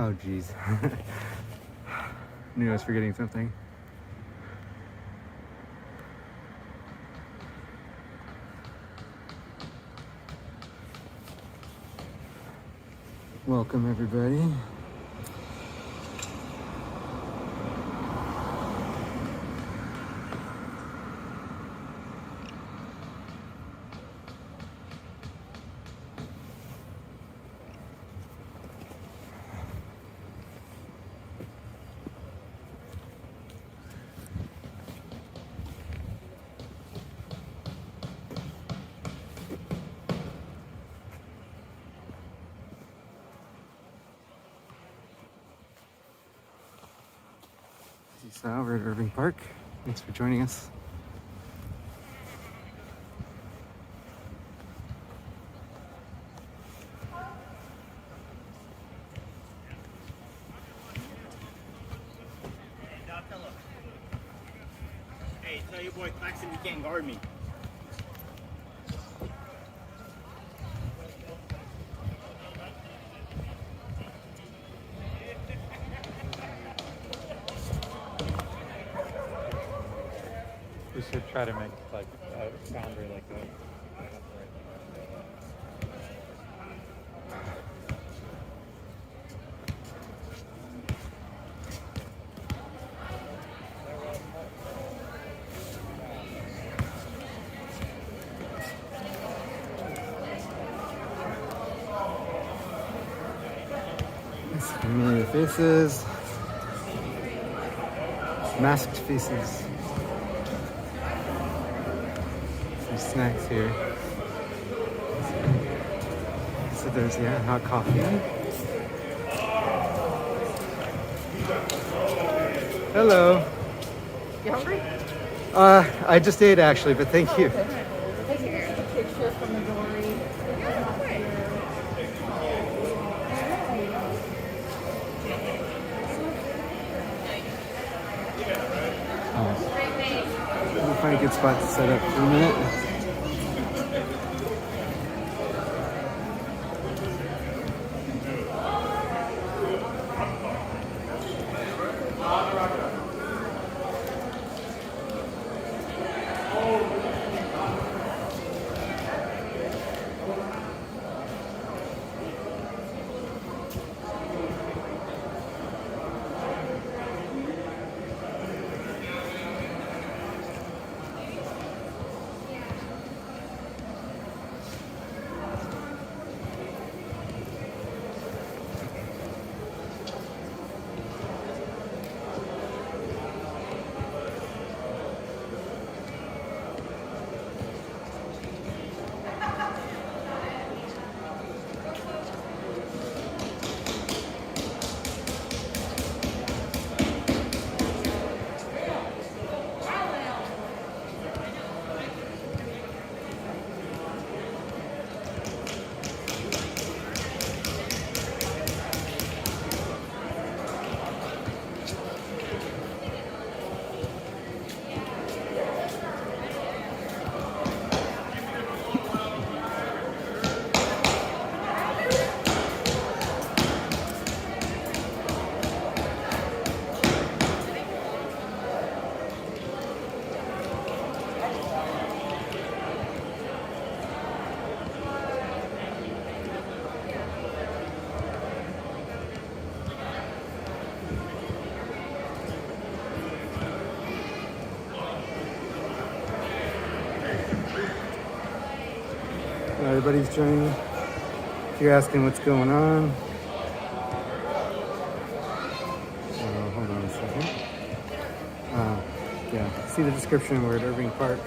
Oh, geez. Knew I was forgetting something. Welcome, everybody. So we're at Irving Park. Thanks for joining us. Hey, tell your boy Claxton you can't guard me. We should try to make like a boundary like that. Familiar faces. Masked faces. Some snacks here. So there's, yeah, hot coffee. Hello. You hungry? I just ate actually, but thank you. Here's a picture from the Dory. We'll find a good spot to set up for a minute. Everybody's joining. If you're asking what's going on, hold on a second. Yeah, see the description. We're at Irving Park.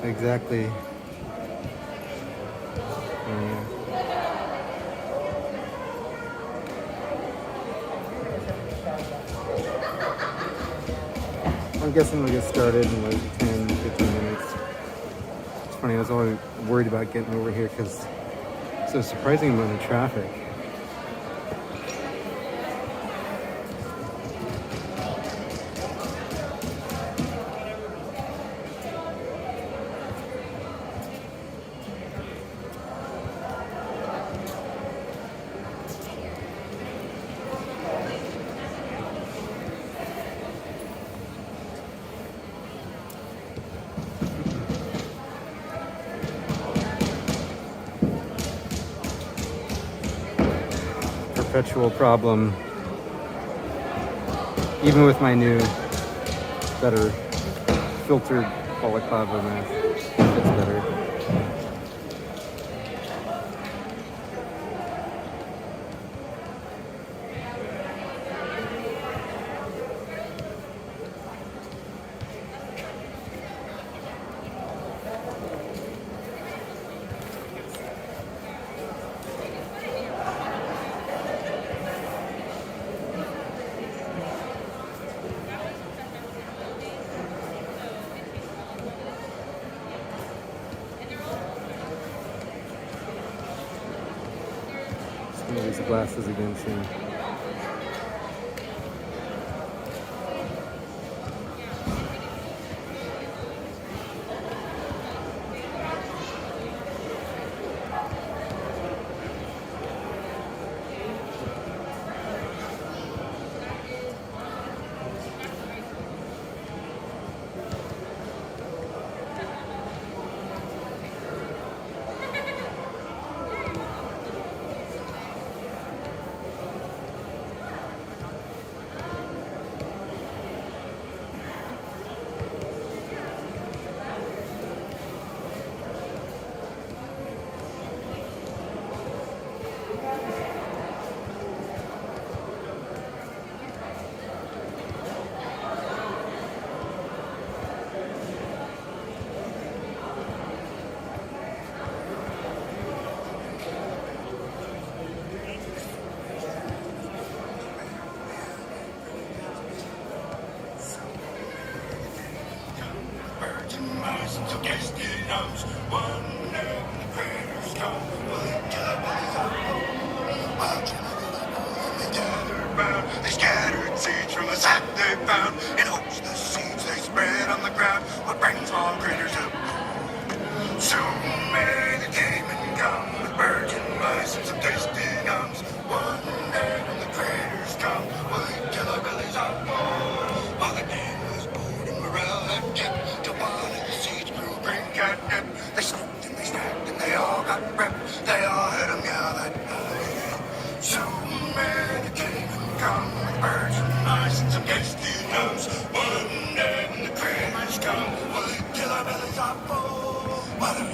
Exactly. I'm guessing we'll get started in like 10, 15 minutes. It's funny, I was always worried about getting over here because it's a surprising amount of traffic. perpetual problem, even with my new, better filtered balaclava mask. It's better. Just gonna use the glasses again soon. They scattered seeds from a sack they found in hopes the seeds they spread on the ground would bring small critters up. Soon may the came and gone with birds and mice and some tasty gums. One day when the critters come, we'll eat till our bellies are full. While the game was bored and morale had kept, till one of the seeds grew green catnip. They smoked and they snapped and they all got ripped. They all heard them yell that night. Soon may the came and come with birds and mice and some tasty gums. One day when the critters come, we'll eat till our bellies are full. While the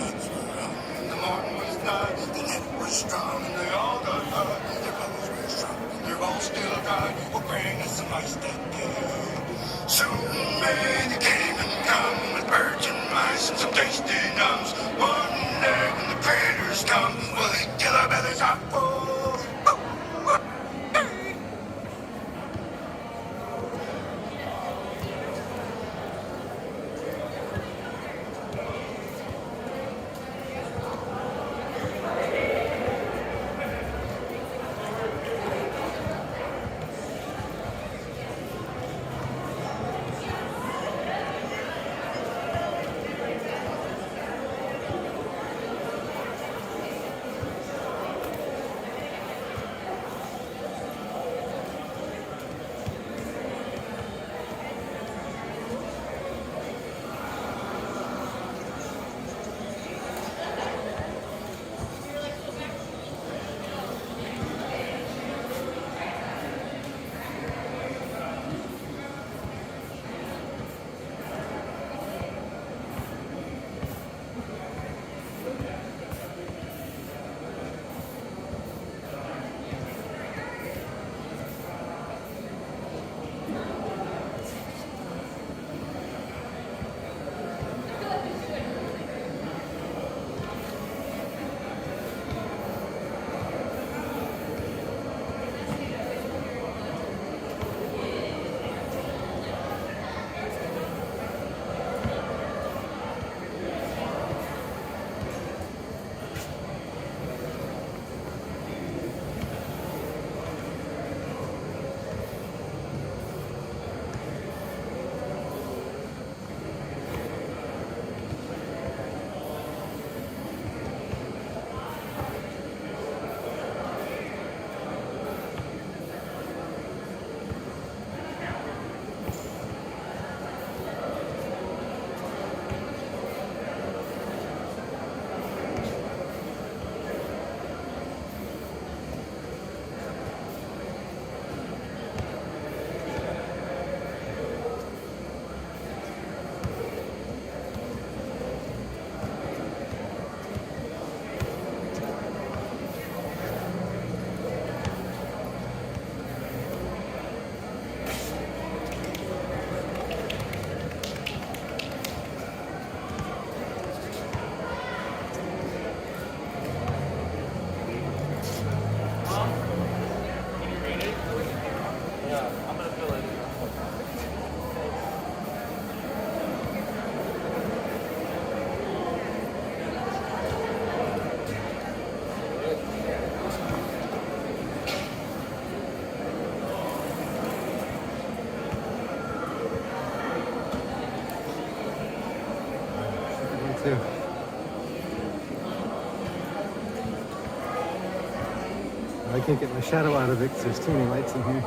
I can't get my shadow out of it because there's too many lights in here.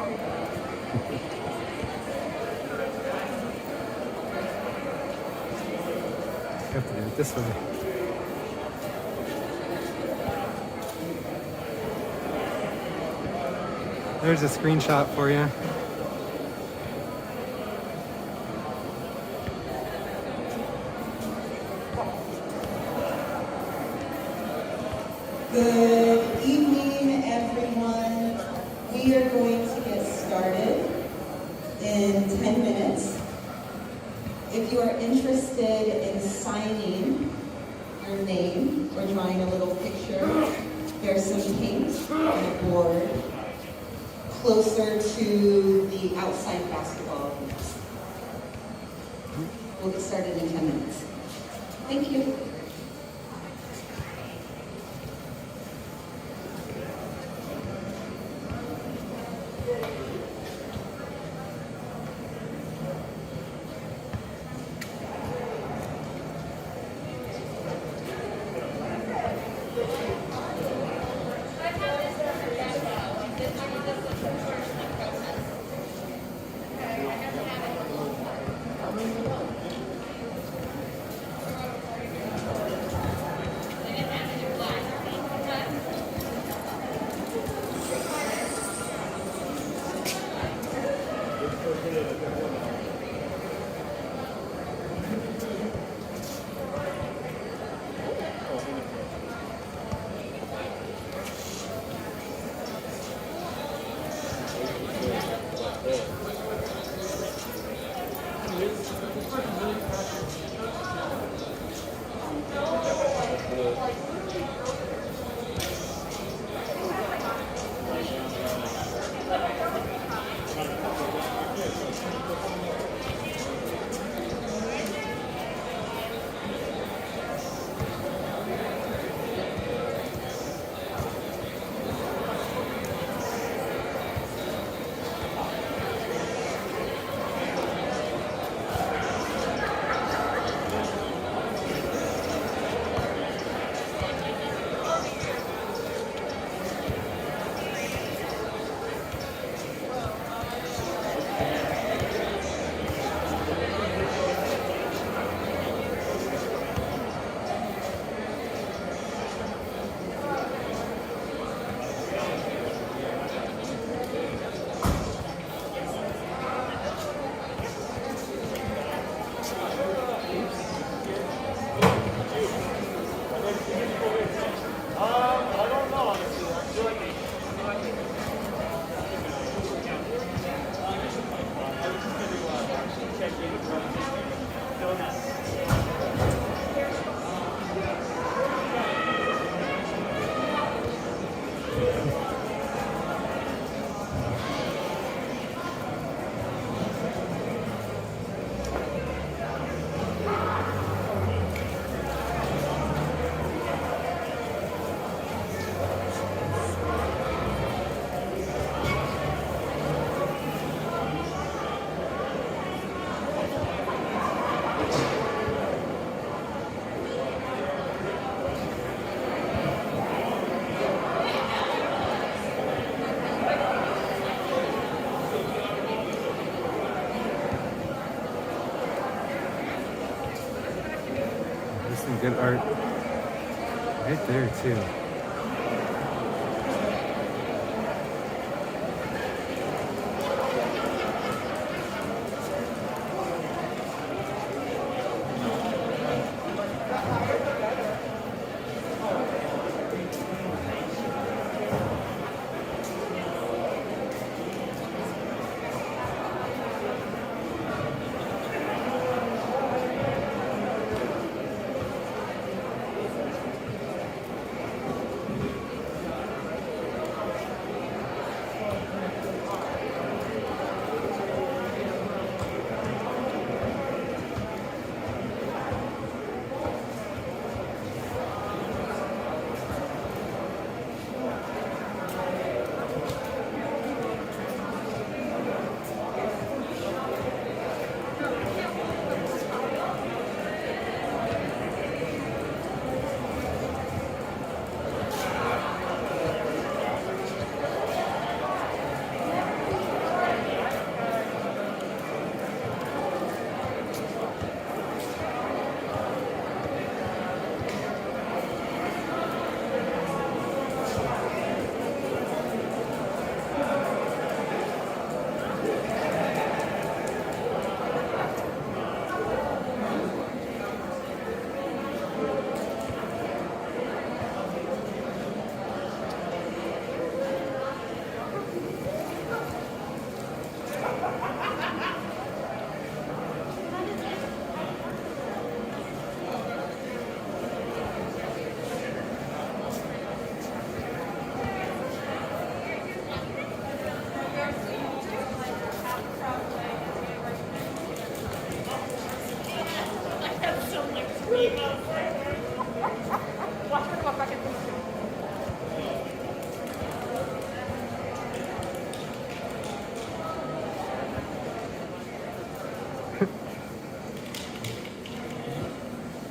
I have to do it this way. There's a screenshot for you. Good evening, everyone. We are going to get started in 10 minutes. If you are interested in signing your name or drawing a little picture, there's some paint on the board closer to the outside basketball nets. We'll get started in 10 minutes. Thank you. Some good art right there too.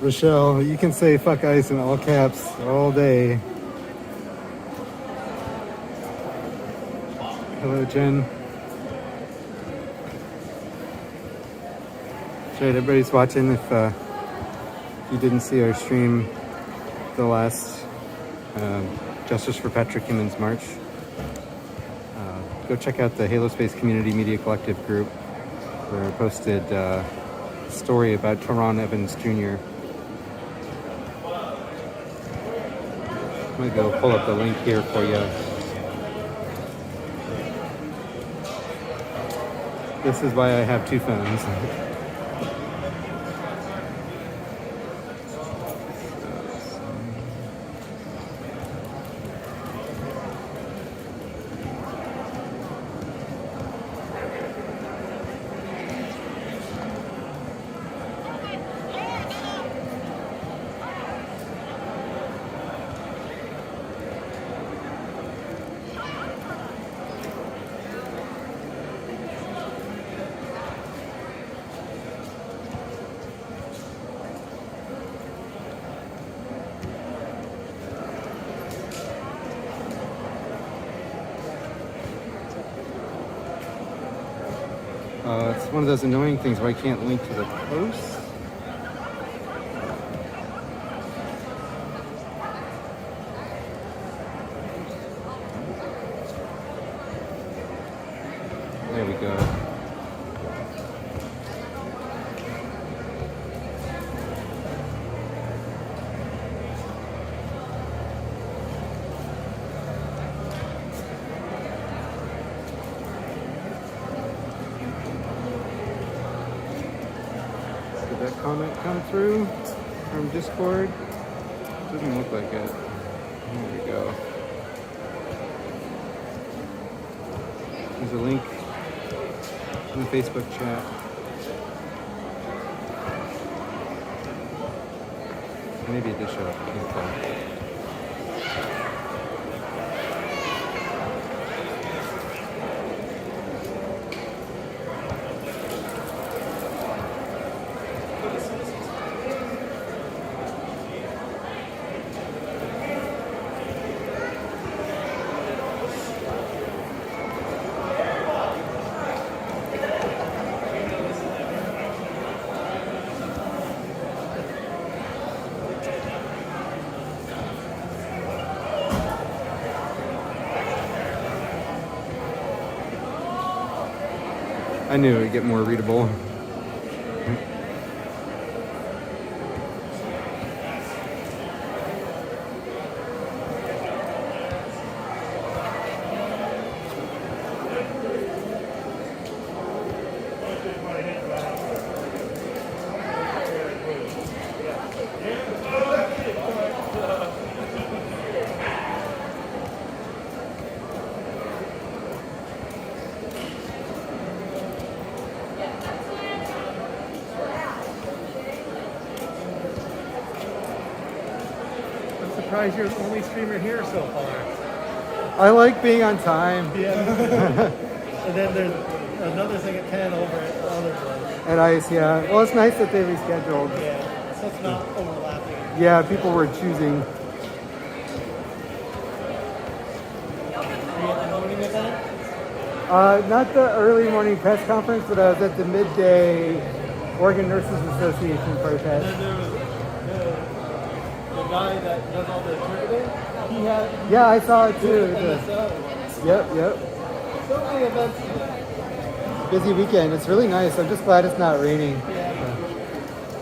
Rochelle, you can say fuck ice in all caps all day. Hello, Jen. Right, everybody's watching. If you didn't see our stream, the last Justice for Patrick Himmons March, go check out the Halospace Community Media Collective group, where I posted a story about Teron Evans Jr. I'm gonna go pull up the link here for you. This is why I have two phones. It's one of those annoying things where I can't link to the post. There we go. Comment come through from Discord? Doesn't look like it. There we go. There's a link in the Facebook chat. Maybe it did show up. I can't tell. I knew it would get more readable. Surprised you're the only streamer here so far. I like being on time. Yeah. And then there's another thing at 10 over at the other place. At ICE, yeah. Well, it's nice that they rescheduled. Yeah, so it's not overlapping. Yeah, people were choosing. Are you at the morning event? Not the early morning press conference, but I was at the midday Oregon Nurses Association protest. And then there was the guy that does all the ticketing. He had. Yeah, I saw it too. And this other one. Yep. So many events. Busy weekend. It's really nice. I'm just glad it's not raining. Yeah.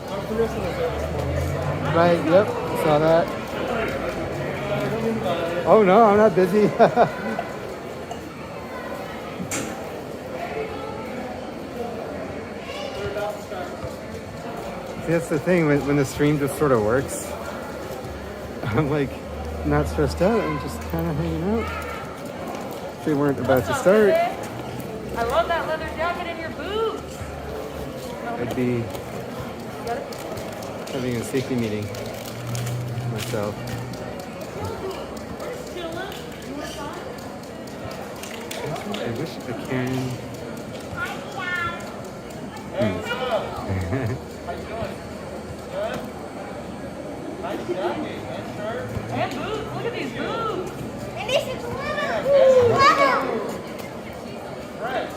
Our Carissa was there this morning. Right, yep. Saw that. Don't mean by. Oh no, I'm not busy. See, that's the thing, when the stream just sort of works, I'm like not stressed out, I'm just kind of hanging out. They weren't about to start. I love that leather jacket and your boots. I'd be having a safety meeting myself. I wish I can. And boots. Look at these boots. And this is leather. Ooh, Leather. Fresh.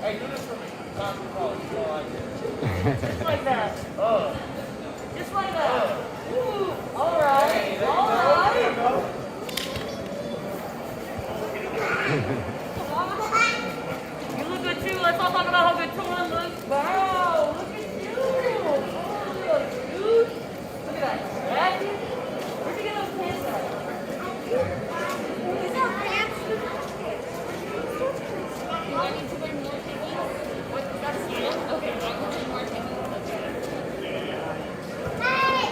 Hey, do this for me. Copy polish. You don't like it. Just like that. Oh. Just like that. Ooh. All right. All right. You look good too. Let's all talk about how good Torn looks. Wow. Look at you. Oh, look, dude. Look at that jacket. Where'd you get those pants at? These are pants. Do I need to wear more piggies? What, that's you? Okay, I will wear more piggies. Hey.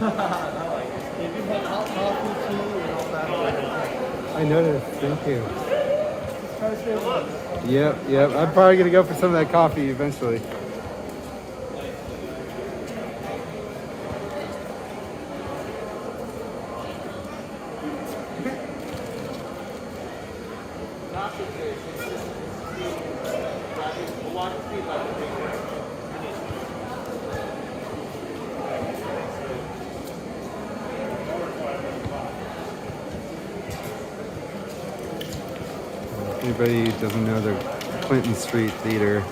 I like it. If you want hot coffee, tea, and all that. I noticed. Thank you. Just try to stay warm. Yep. I'm probably gonna go for some of that coffee eventually. Anybody who doesn't know the Clinton Street Theater.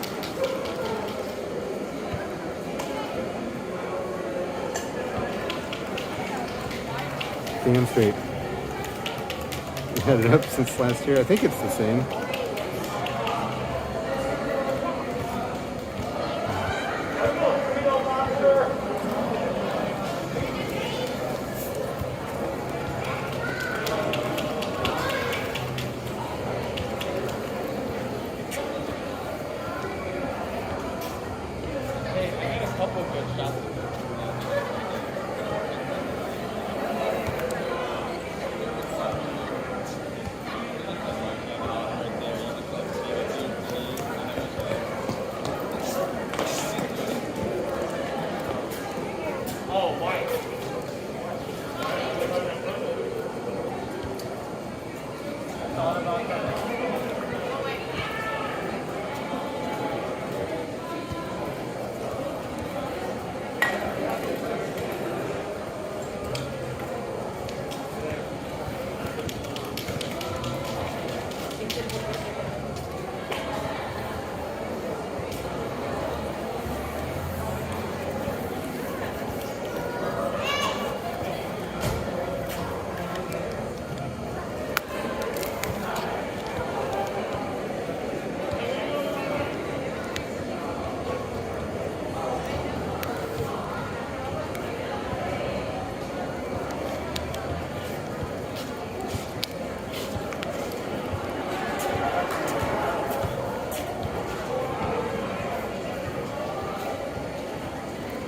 Damn straight. We had it up since last year. I think it's the same. Hey, I got a couple of good shots. Oh, Mike.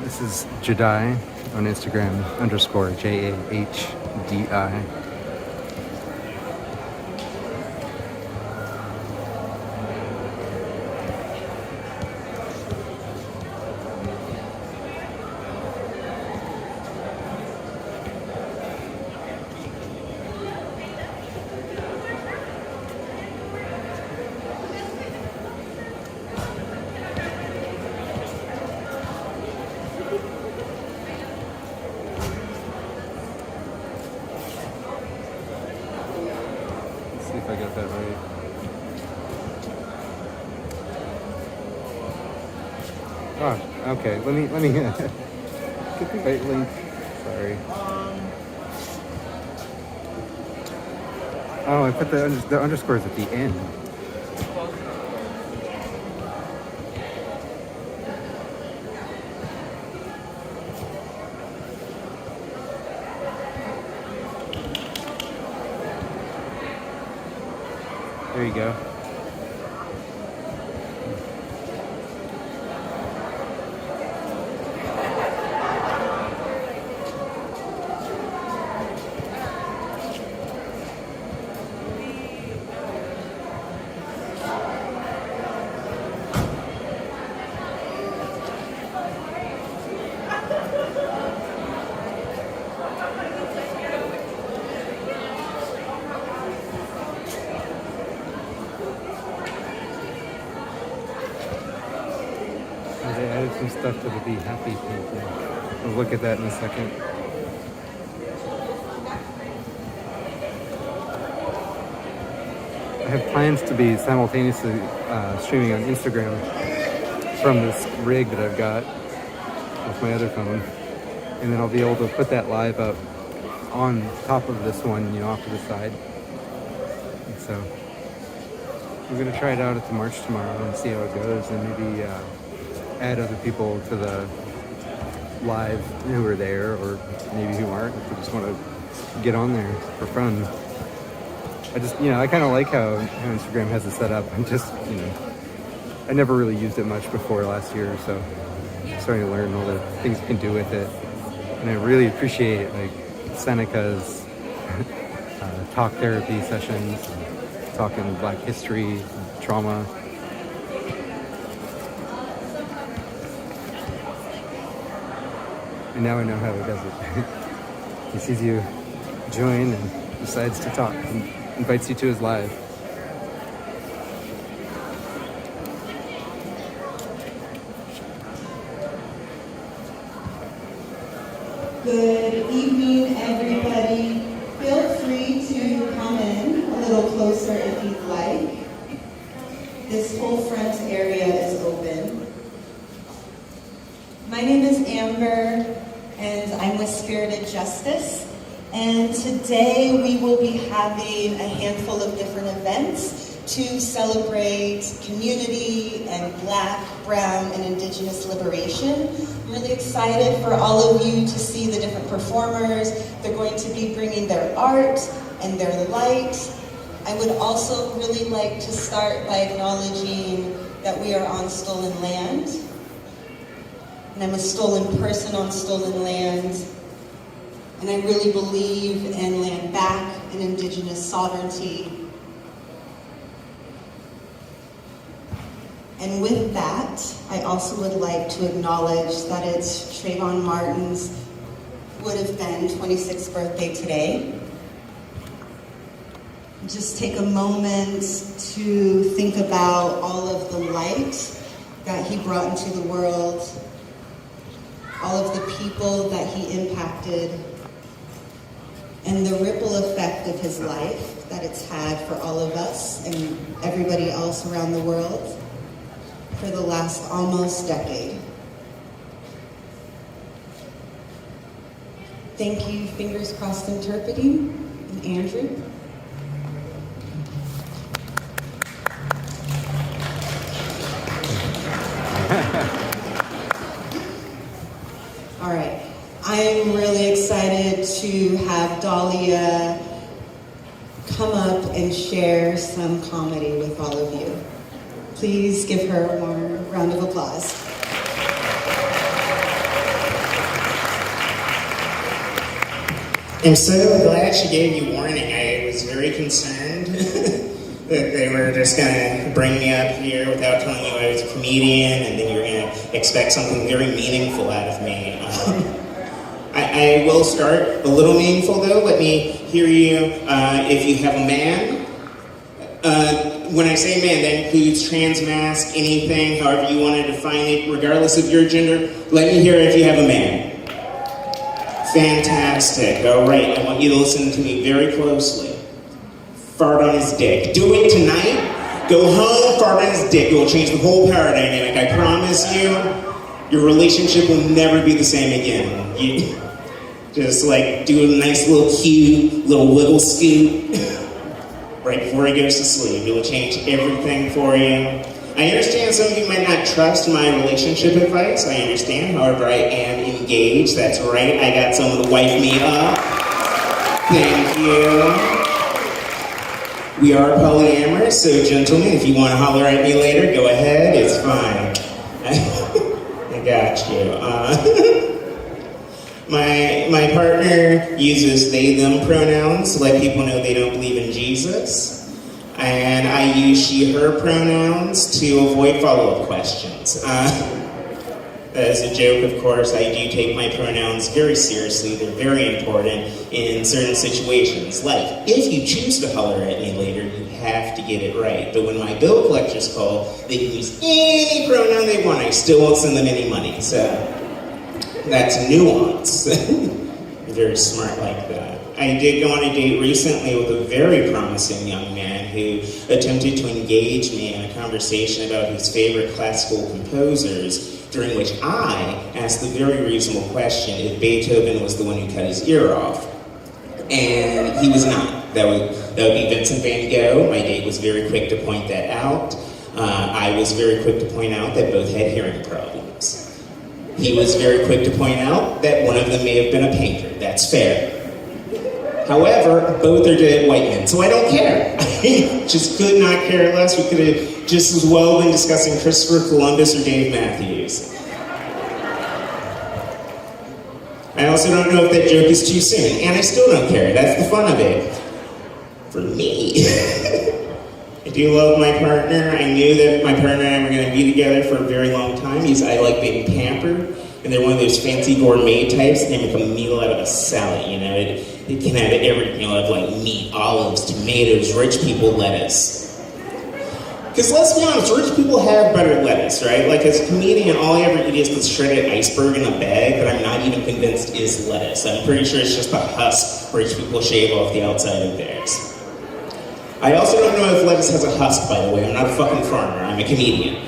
This is Jedi on Instagram _ JAHDI. got that right. Oh, okay. Let me get the right link. Sorry. Oh, I put the underscores at the end. There you go. They added some stuff to the Be Happy painting. We'll look at that in a second. I have plans to be simultaneously streaming on Instagram from this rig that I've got with my other phone. And then I'll be able to put that live up on top of this one, you know, off to the side. And so we're going to try it out at the march tomorrow and see how it goes, and maybe add other people to the live who are there, or maybe who aren't, if we just want to get on there for fun. I just, you know, I kind of like how Instagram has it set up. I'm just, you know, I never really used it much before last year, so I'm starting to learn all the things you can do with it. And I really appreciate, like, Seneca's talk therapy sessions, talking Black history, trauma. And now I know how he does it. He sees you join and decides to talk and invites you to his live. Good evening, everybody. Feel free to come in a little closer if you'd like. This whole front area is open. My name is Amber, and I'm with Spirited Justice. And today we will be having a handful of different events to celebrate community and Black, Brown, and Indigenous liberation. I'm really excited for all of you to see the different performers. They're going to be bringing their art and their light. I would also really like to start by acknowledging that we are on stolen land. And I'm a stolen person on stolen land. And I really believe in land back and Indigenous sovereignty. And with that, I also would like to acknowledge that it's Trayvon Martin's would have been 26th birthday today. Just take a moment to think about all of the light that he brought into the world, all of the people that he impacted, and the ripple effect of his life that it's had for all of us and everybody else around the world for the last almost decade. Thank you, Fingers Crossed Interpreting, and Andrew. All right, I am really excited to have Dahlia come up and share some comedy with all of you. Please give her a warm round of applause. I'm so glad she gave you warning. I was very concerned that they were just going to bring me up here without telling you I was a comedian, and then you're going to expect something very meaningful out of me. I will start a little meaningful, though. Let me hear you. If you have a man, when I say man, that includes trans, mask, anything, however you want to define it, regardless of your gender. Let me hear if you have a man. Fantastic. All right. I want you to listen to me very closely. fart on his dick. Do it tonight. Go home, fart on his dick. It will change the whole power dynamic. I promise you, your relationship will never be the same again. You just like do a nice little cute, little wiggle scoot right before he goes to sleep. It will change everything for you. I understand some of you might not trust my relationship advice. I understand. However, I am engaged. That's right. I got someone to wife me up. Thank you. We are polyamorous, so gentlemen, if you want to holler at me later, go ahead. It's fine. I got you. My partner uses they, them pronouns to let people know they don't believe in Jesus. And I use she, her pronouns to avoid follow-up questions. As a joke, of course, I do take my pronouns very seriously. They're very important in certain situations. Like, if you choose to holler at me later, you have to get it right. But when my bill collectors call, they can use any pronoun they want. I still won't send them any money. So that's nuance. Very smart like that. I did go on a date recently with a very promising young man who attempted to engage me in a conversation about his favorite classical composers, during which I asked the very reasonable question if Beethoven was the one who cut his ear off. And he was not. That would be Vincent van Gogh. My date was very quick to point that out. I was very quick to point out that both had hearing problems. He was very quick to point out that one of them may have been a painter. That's fair. However, both are dead white men, so I don't care. I just could not care less. We could have just as well been discussing Christopher Columbus or Dave Matthews. I also don't know if that joke is too soon, and I still don't care. That's the fun of it. For me. I do love my partner. I knew that my partner and I were going to be together for a very long time. I like being pampered, and they're one of those fancy gourmet types. They make a meal out of a salad, you know. It can have everything, you know, like meat, olives, tomatoes, rich people lettuce. Because let's be honest, rich people have better lettuce, right? Like as a comedian, all I ever eat is the shredded iceberg in a bag that I'm not even convinced is lettuce. I'm pretty sure it's just the husk rich people shave off the outside of theirs. I also don't know if lettuce has a husk, by the way. I'm not a fucking farmer, I'm a comedian.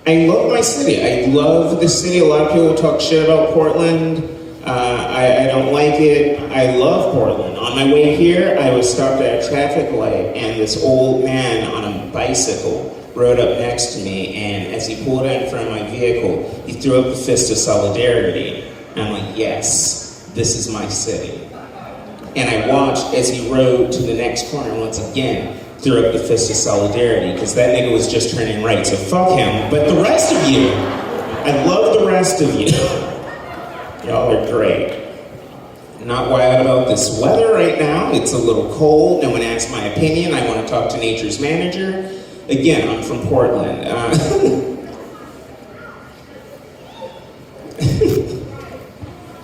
I love my city. I love the city. A lot of people talk shit about Portland. I don't like it. I love Portland. On my way here, I was stopped at a traffic light, and this old man on a bicycle rode up next to me, and as he pulled out in front of my vehicle, he threw up the fist of solidarity. And I'm like, yes, this is my city. And I watched as he rode to the next corner once again, threw up the fist of solidarity, because that nigga was just turning right, so fuck him. But the rest of you, I love the rest of you. Y'all are great. I'm not wild about this weather right now. It's a little cold. No one asked my opinion. I want to talk to nature's manager. Again, I'm from Portland.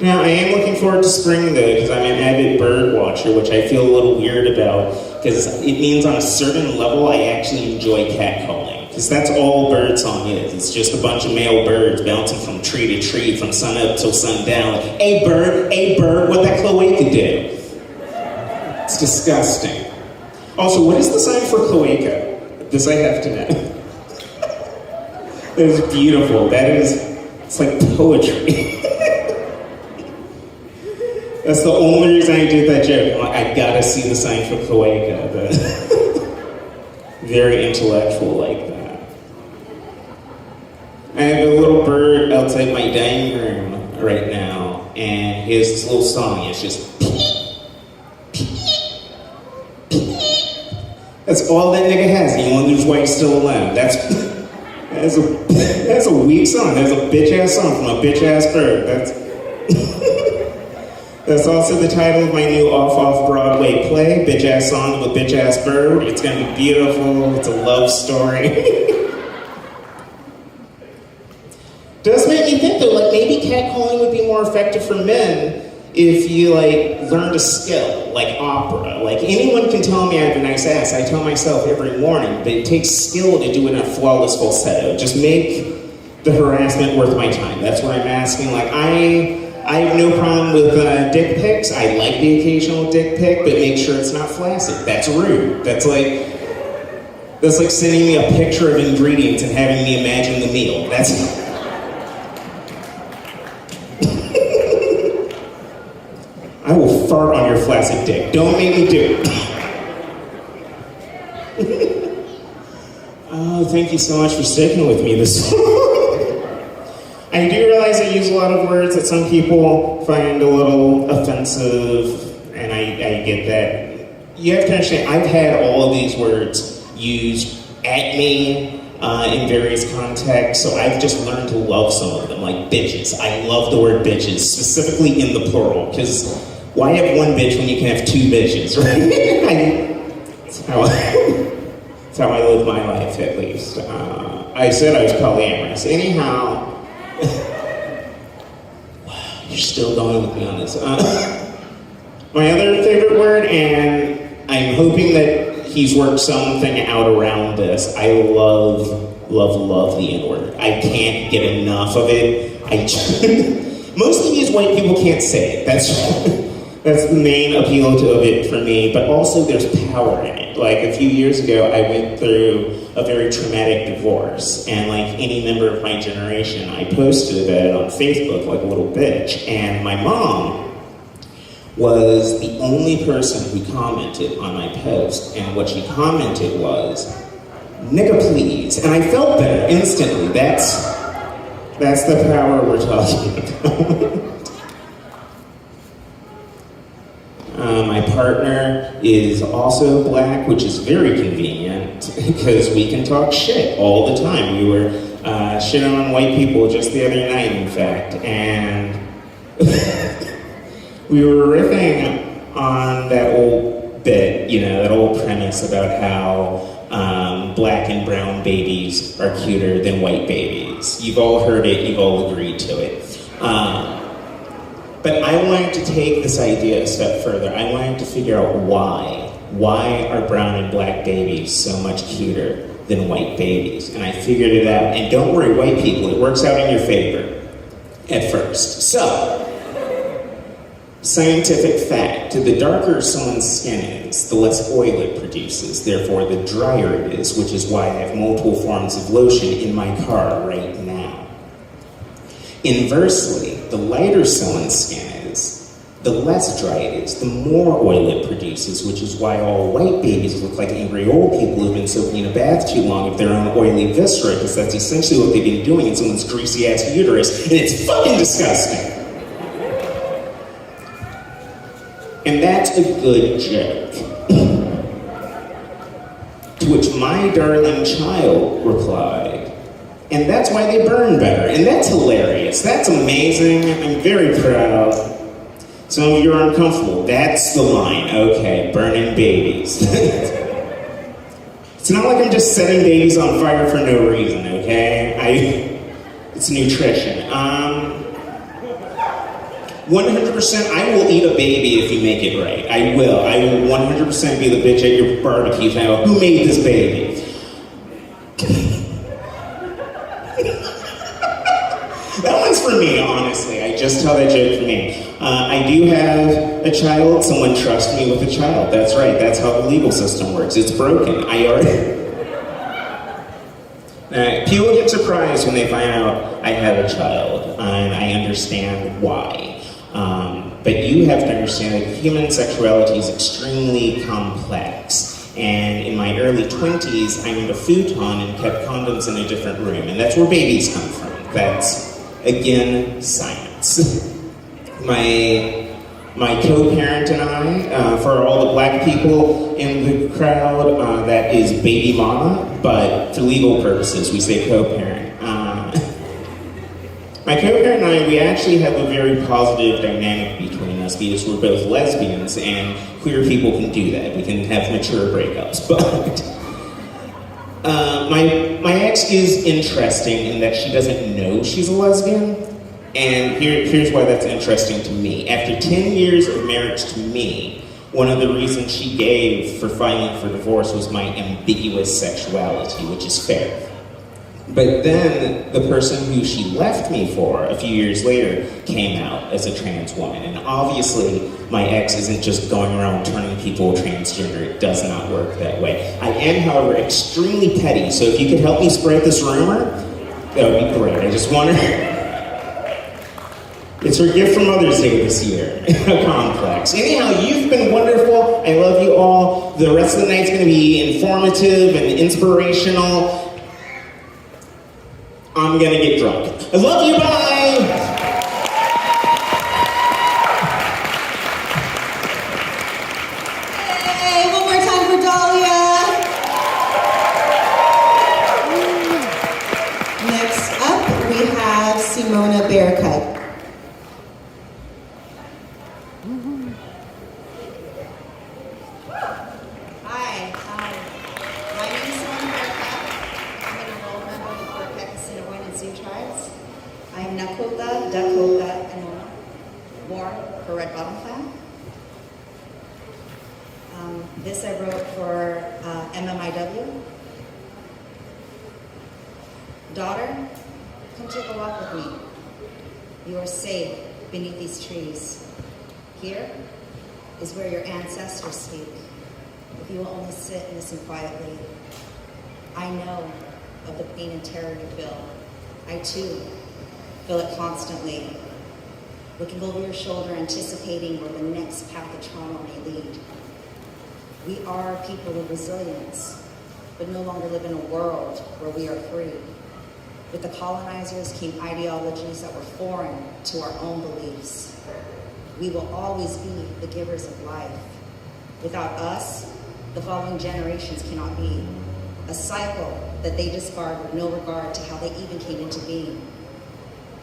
Now, I am looking forward to spring, though, because I'm an avid bird watcher, which I feel a little weird about, because it means on a certain level I actually enjoy catcalling, because that's all birdsong is. It's just a bunch of male birds bouncing from tree to tree, from sun up till sundown. Like, hey bird, what that cloaca do? It's disgusting. Also, what is the sign for cloaca? This I have to know. That is beautiful. It's like poetry. That's the only reason I did that joke. I'm like, I gotta see the sign for cloaca. But very intellectual like that. I have a little bird outside my dining room right now, and he has this little song. It's just peep, peep, peep. That's all that nigga has. He wonders why he's still alive. That's a weak song. That's a bitch ass song from a bitch ass bird. That's also the title of my new off-Broadway play, Bitch Ass Song of a Bitch Ass Bird. It's gonna be beautiful. It's a love story. Does make me think though, like maybe catcalling would be more effective for men if you like learned a skill, like opera. Like anyone can tell me I have a nice ass. I tell myself every morning, but it takes skill to do it in a flawless falsetto. Just make the harassment worth my time. That's what I'm asking. Like I I have no problem with dick pics. I like the occasional dick pic, but make sure it's not flaccid. That's rude. That's like sending me a picture of ingredients and having me imagine the meal. That's... I will fart on your flaccid dick. Don't make me do it. Oh, thank you so much for sticking with me this I do realize I use a lot of words that some people find a little offensive, and I get that. You have to understand, I've had all of these words used at me in various contexts, so I've just learned to love some of them, like bitches. I love the word bitches, specifically in the plural, because why have one bitch when you can have two bitches, right? That's how I live my life, at least. I said I was polyamorous. Anyhow, wow, you're still going with me on this. My other favorite word, and I'm hoping that he's worked something out around this. I love the N-word. I can't get enough of it. Mostly as white people can't say it. That's the main appeal of it for me, but also there's power in it. Like a few years ago, I went through a very traumatic divorce, and like any member of my generation, I posted it on Facebook like a little bitch, and my mom was the only person who commented on my post, and what she commented was, "Nigga please," and I felt better instantly. That's the power we're talking about. My partner is also black, which is very convenient because we can talk shit all the time. We were shitting on white people just the other night, in fact, and we were riffing on that old bit, that old premise about how black and brown babies are cuter than white babies. You've all heard it, you've all agreed to it. But I wanted to take this idea a step further. I wanted to figure out why. Why are brown and black babies so much cuter than white babies? And I figured it out. And don't worry, white people, it works out in your favor at first. So, scientific fact, the darker someone's skin is, the less oil it produces, therefore the drier it is, which is why I have multiple forms of lotion in my car right now. Inversely, the lighter someone's skin is, the less dry it is, the more oil it produces, which is why all white babies look like angry old people who've been soaking in a bath too long of their own oily viscera, because that's essentially what they've been doing in someone's greasy-ass uterus, and it's fucking disgusting. And that's a good joke. To which my darling child replied, "And that's why they burn better." And that's hilarious. That's amazing. I'm very proud. Some of you are uncomfortable. That's the line. Okay, burning babies. It's not like I'm just setting babies on fire for no reason, okay? It's nutrition. 100%, I will eat a baby if you make it right. I will 100% be the bitch at your barbecue saying, "Who made this baby?" That one's for me, honestly. I just tell that joke for me. I do have a child. Someone trust me with a child. That's right. That's how the legal system works. It's broken. People get surprised when they find out I have a child, and I understand why. But you have to understand that human sexuality is extremely complex. And in my early 20s, I owned a futon and kept condoms in a different room. And that's where babies come from. That's, again, science. My co-parent and I, for all the black people in the crowd, that is baby mama, but for legal purposes, we say co-parent. My co-parent and I, we actually have a very positive dynamic between us because we're both lesbians, and queer people can do that. We can have mature breakups. But my ex is interesting in that she doesn't know she's a lesbian, and here's why that's interesting to me. After 10 years of marriage to me, one of the reasons she gave for filing for divorce was my ambiguous sexuality, which is fair. But then the person who she left me for a few years later came out as a trans woman. And obviously, my ex isn't just going around turning people transgender. It does not work that way. I am, however, extremely petty. So if you could help me spread this rumor, that would be great. I just want her... It's her gift for Mother's Day this year. A complex. Anyhow, you've been wonderful. I love you all. The rest of the night's going to be informative and inspirational. I'm going to get drunk. I love you. Bye. Hey, one more time for Dahlia. Next up, we have Simona Bearcut. This I wrote for MMIW. Daughter, come take a walk with me. You are safe beneath these trees. Here is where your ancestors speak. If you will only sit and listen quietly. I know of the pain and terror you feel. I too feel it constantly. Looking over your shoulder, anticipating where the next path of trauma may lead. We are people of resilience, but no longer live in a world where we are free. With the colonizers came ideologies that were foreign to our own beliefs. We will always be the givers of life. Without us, the following generations cannot be. A cycle that they discard with no regard to how they even came into being.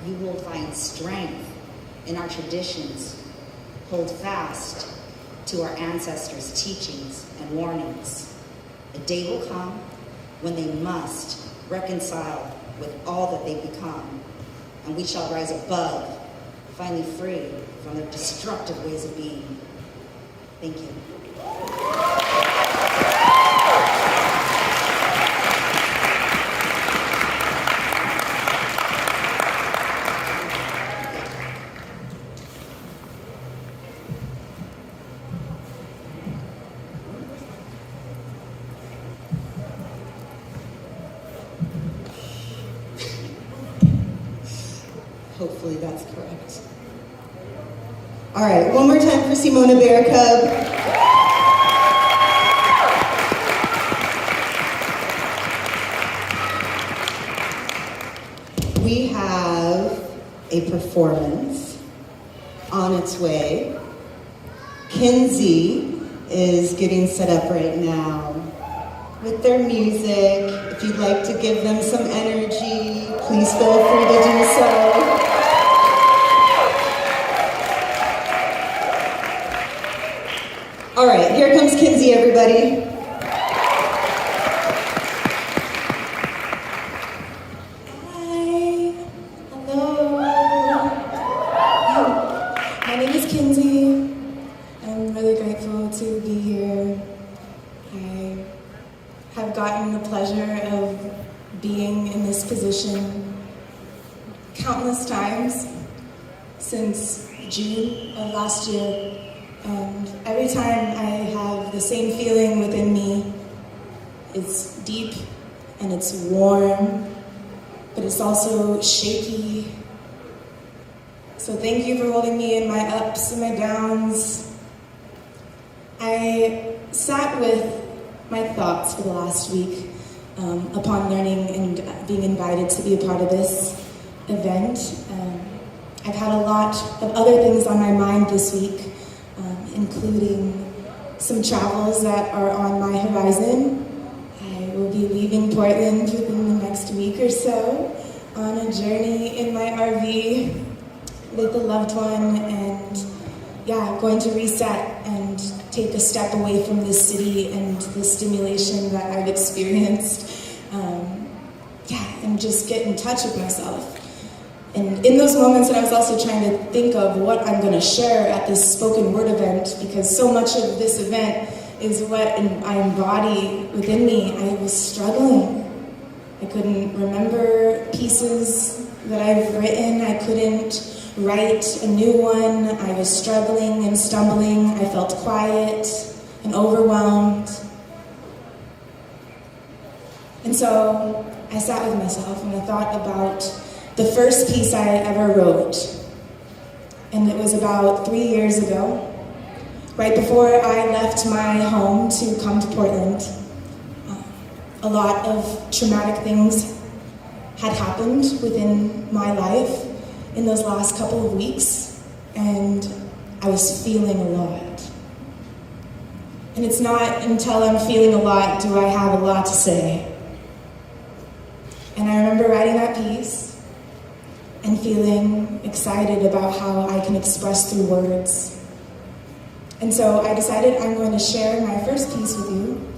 You will find strength in our traditions. Hold fast to our ancestors' teachings and warnings. A day will come when they must reconcile with all that they become, and we shall rise above, finally free from their destructive ways of being. Thank you. Hopefully that's correct. All right, one more time for Simona Bearcub. We have a performance on its way. Kinsey is getting set up right now with their music. If you'd like to give them some energy, please feel free to do so. All right, here comes Kinsey, everybody. Hi, hello. My name is Kinsey. I'm really grateful to be here. I have gotten the pleasure of being in this position countless times since June of last year. And every time I have the same feeling within me. It's deep and it's warm, but it's also shaky. So thank you for holding me in my ups and my downs. I sat with my thoughts for the last week upon learning and being invited to be a part of this event. I've had a lot of other things on my mind this week, including some travels that are on my horizon. I will be leaving Portland within the next week or so on a journey in my RV with a loved one, and going to reset and take a step away from this city and the stimulation that I've experienced, and just get in touch with myself. And in those moments that I was also trying to think of what I'm going to share at this spoken word event, because so much of this event is what I embody within me, I was struggling. I couldn't remember pieces that I've written. I couldn't write a new one. I was struggling and stumbling. I felt quiet and overwhelmed. And so I sat with myself and I thought about the first piece I ever wrote. And it was about 3 years ago, right before I left my home to come to Portland. A lot of traumatic things had happened within my life in those last couple of weeks, and I was feeling a lot. And it's not until I'm feeling a lot do I have a lot to say. And I remember writing that piece and feeling excited about how I can express through words. And so I decided I'm going to share my first piece with you,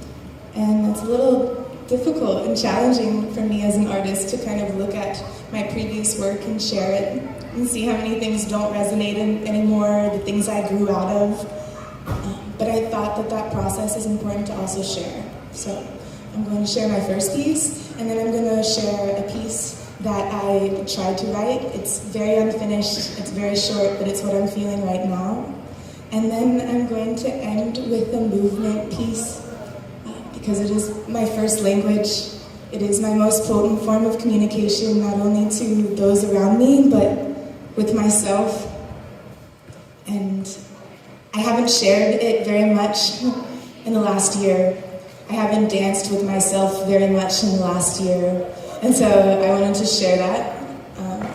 and it's a little difficult and challenging for me as an artist to kind of look at my previous work and share it and see how many things don't resonate anymore, the things I grew out of. But I thought that process is important to also share. So I'm going to share my first piece, and then I'm going to share a piece that I tried to write. It's very unfinished, it's very short, but it's what I'm feeling right now. And then I'm going to end with a movement piece, because it is my first language. It is my most potent form of communication, not only to those around me, but with myself. And I haven't shared it very much in the last year. I haven't danced with myself very much in the last year. And so I wanted to share that.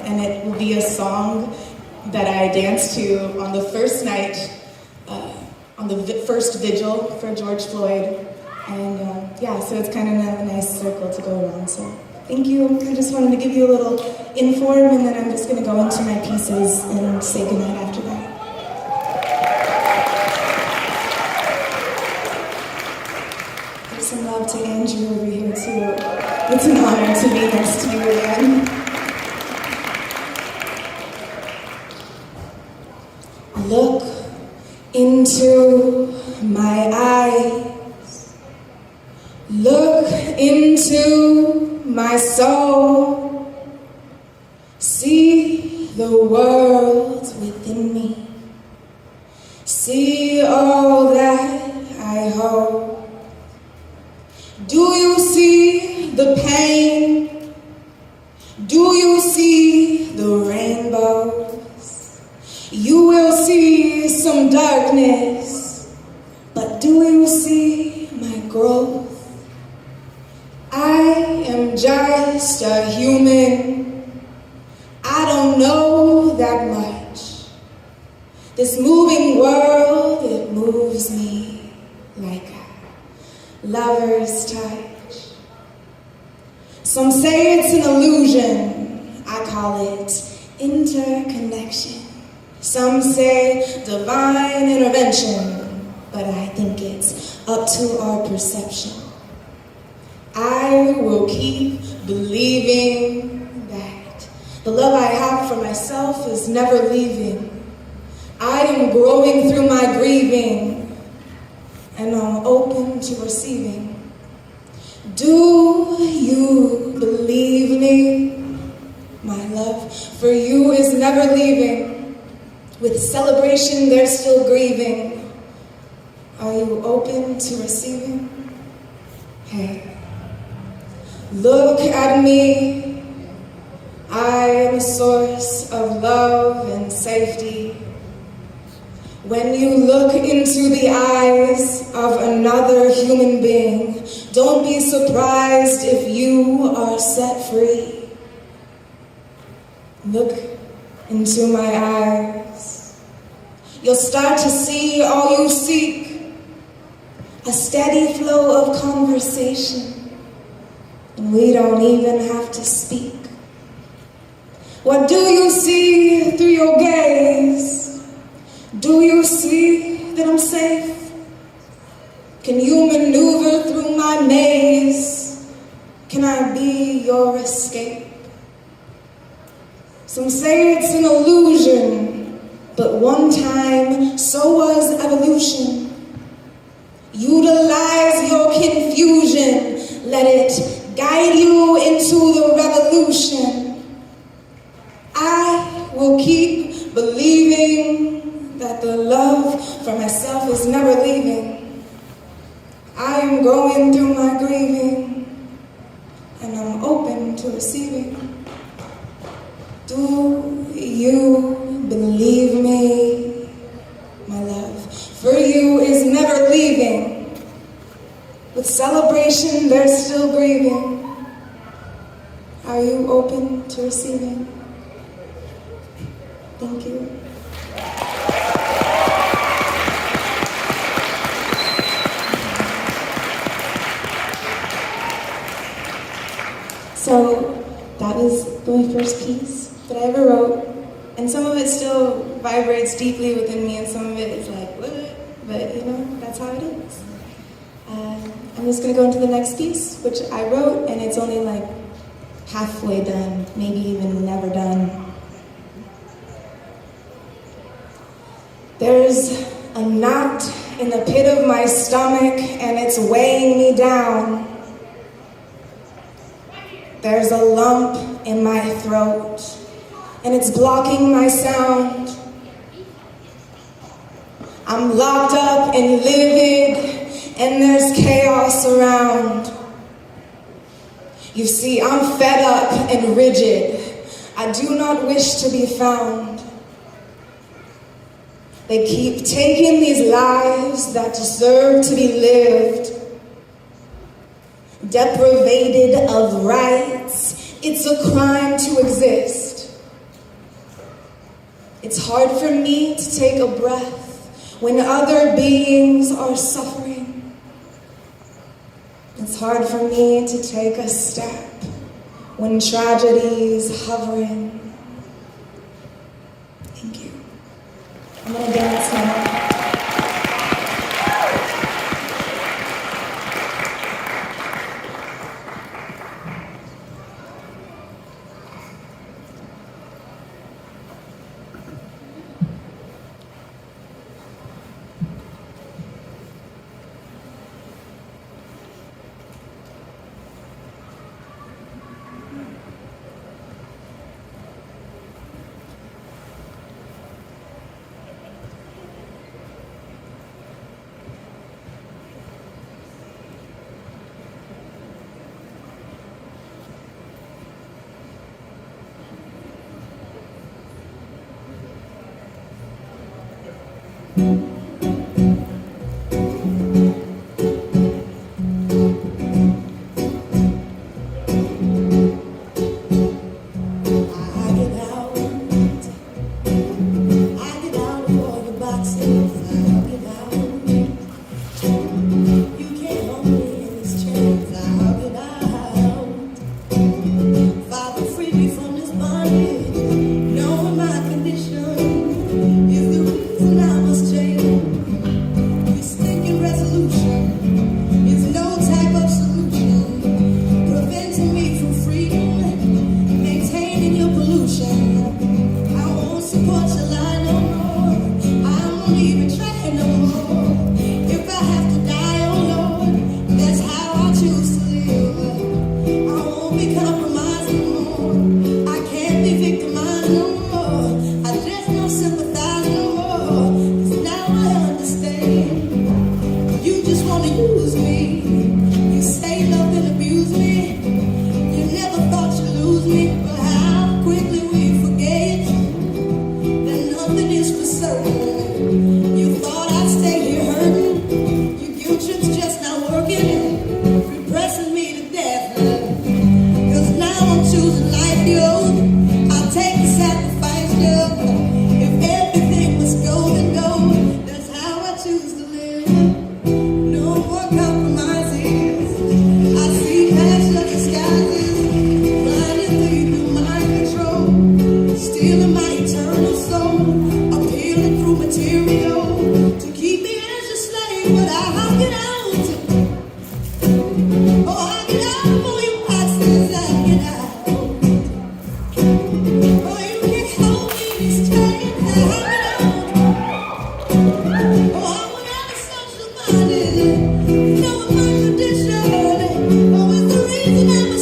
And it will be a song that I danced to on the first night, on the first vigil for George Floyd. And so it's kind of a nice circle to go around. So thank you. I just wanted to give you a little inform, and then I'm just going to go into my pieces and say goodnight after that. Give some love to Andrew over here too. It's an honor to be next to you again. Look into my eyes. Look into my soul. See the world within me. See all that I hold. Do you see the pain? Do you see the rainbows? You will see some darkness, but do you see my growth? I am just a human. I don't know that much. This moving world, it moves me like a lover's touch. Some say it's an illusion. I call it interconnection. Some say divine intervention, but I think it's up to our perception. I will keep believing that the love I have for myself is never leaving. I am growing through my grieving, and I'm open to receiving. Do you believe me? My love for you is never leaving. With celebration, there's still grieving. Are you open to receiving? Hey. Look at me. I am a source of love and safety. When you look into the eyes of another human being, don't be surprised if you are set free. Look into my eyes. You'll start to see all you seek, a steady flow of conversation. And we don't even have to speak. What do you see through your gaze? Do you see that I'm safe? Can you maneuver through my maze? Can I be your escape? Some say it's an illusion, but one time, so was evolution. Utilize your confusion, let it guide you into the revolution. I will keep believing that the love for myself is never leaving. I am going through my grieving, and I'm open to receiving. Do you believe me? My love for you is never leaving. With celebration, there's still grieving. Are you open to receiving? Thank you. So that was my first piece that I ever wrote. And some of it still vibrates deeply within me, and some of it is like, what? But you know, that's how it is. I'm just gonna go into the next piece, which I wrote, and it's only like halfway done, maybe even never done. There's a knot in the pit of my stomach, and it's weighing me down. There's a lump in my throat, and it's blocking my sound. I'm locked up and livid, and there's chaos around. You see, I'm fed up and rigid. I do not wish to be found. They keep taking these lives that deserve to be lived. Deprivated of rights, it's a crime to exist. It's hard for me to take a breath when other beings are suffering. It's hard for me to take a step when tragedy's hovering. Thank you. I'm gonna dance now. No, my condition, oh, it's the reason I'm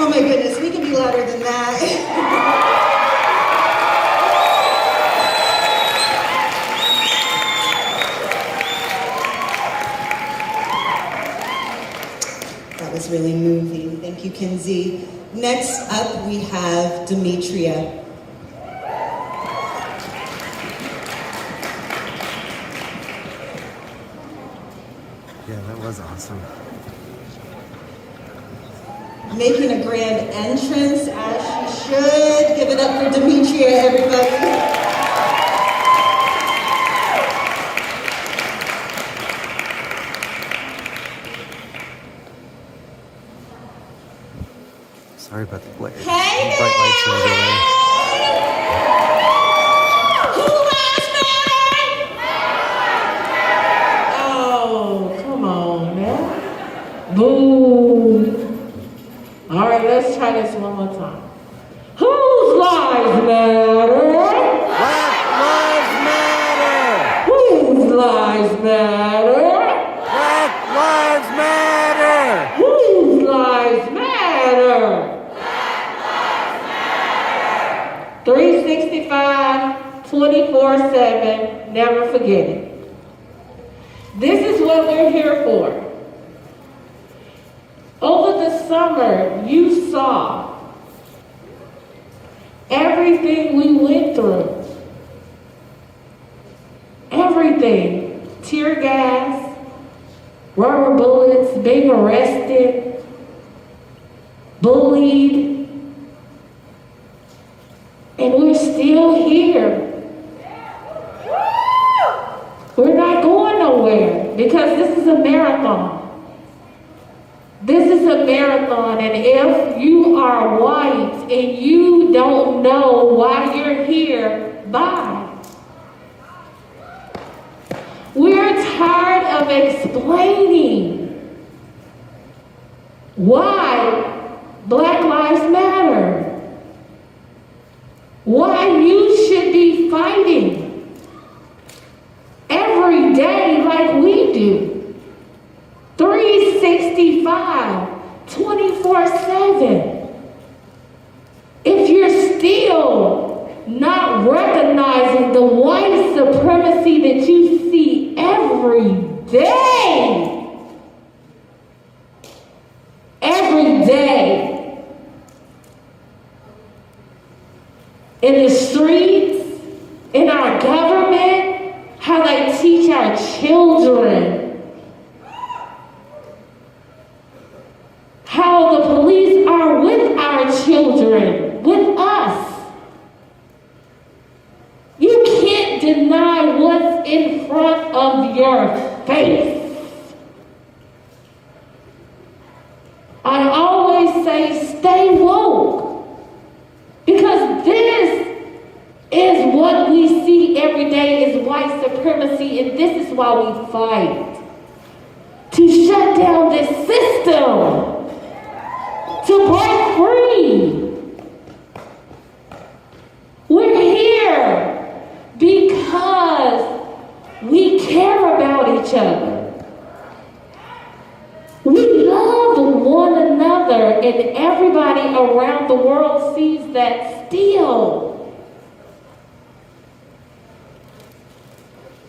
Oh my goodness, we can be louder than that. That was really moving. Thank you, Kinsey. Next up, we have Demetria. Yeah, that was awesome. Making a grand entrance as she should. Give it up for Demetria, everybody. Sorry about the glare. Hey, bright lights are everywhere. Who has matter? Oh, come on, man. Boo. All right, let's try this one more time. Whose lives matter? Black Lives Matter! Whose lives matter? Black Lives Matter! Whose lives matter? 365, 24/7, never forget it. This is what we're here for. Over the summer, you saw everything we went through. Everything. Tear gas, rubber bullets, being arrested, bullied. And we're still here. We're not going nowhere because this is a marathon. This is a marathon, and if you are white and you don't know why you're here, bye. We're tired of explaining why Black Lives Matter. Why you should be fighting every day like we do. 365, 24/7. If you're still not recognizing the white supremacy that you see every day, in the streets, in our government, how they teach our children, how the police are with our children, with us. You can't deny what's in front of your face. I always say stay woke, because this is what we see every day is white supremacy, and this is why we fight. To shut down this system, to break free. We're here because we care about each other. We love one another, and everybody around the world sees that still.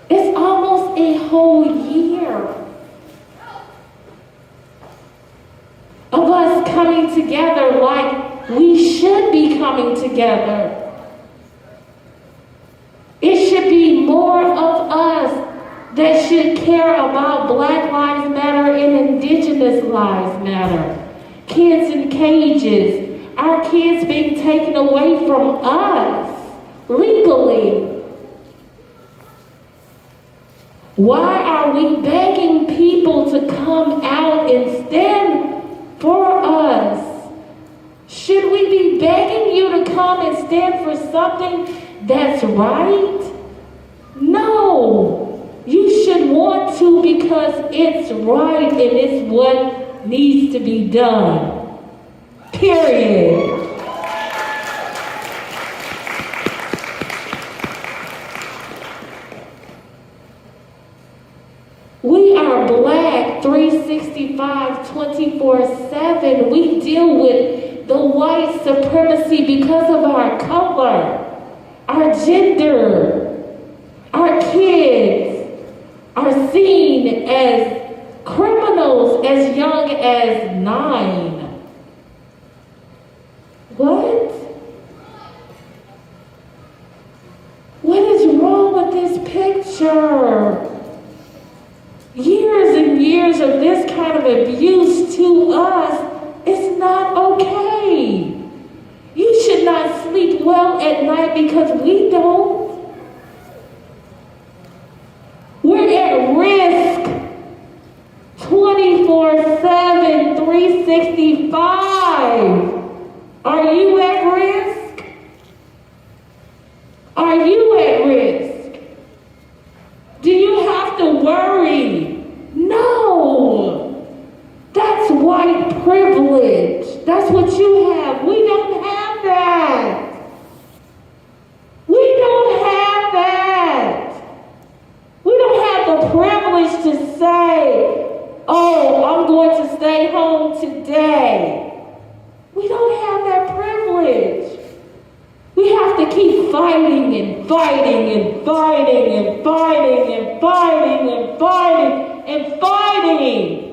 It's almost a whole year of us coming together like we should be coming together. It should be more of us that should care about Black Lives Matter and Indigenous Lives Matter. Kids in cages, our kids being taken away from us legally. Why are we begging people to come out and stand for us? Should we be begging you to come and stand for something that's right? No. You should want to because it's right and it's what needs to be done. Period. We are Black 365, 24/7. We deal with the the white supremacy because of our color, our gender. Our kids are seen as criminals as young as 9. What? What is wrong with this picture? Years and years of this kind of abuse to us is not okay. You should not sleep well at night because we don't. We're at risk 24/7, 365. Are you at risk? Are you at risk? Do you have to worry? No. That's white privilege. That's what you have. We don't have that. We don't have that. We don't have the privilege to say, oh, I'm going to stay home today. We don't have that privilege. We have to keep fighting and fighting and fighting and fighting and fighting and fighting and fighting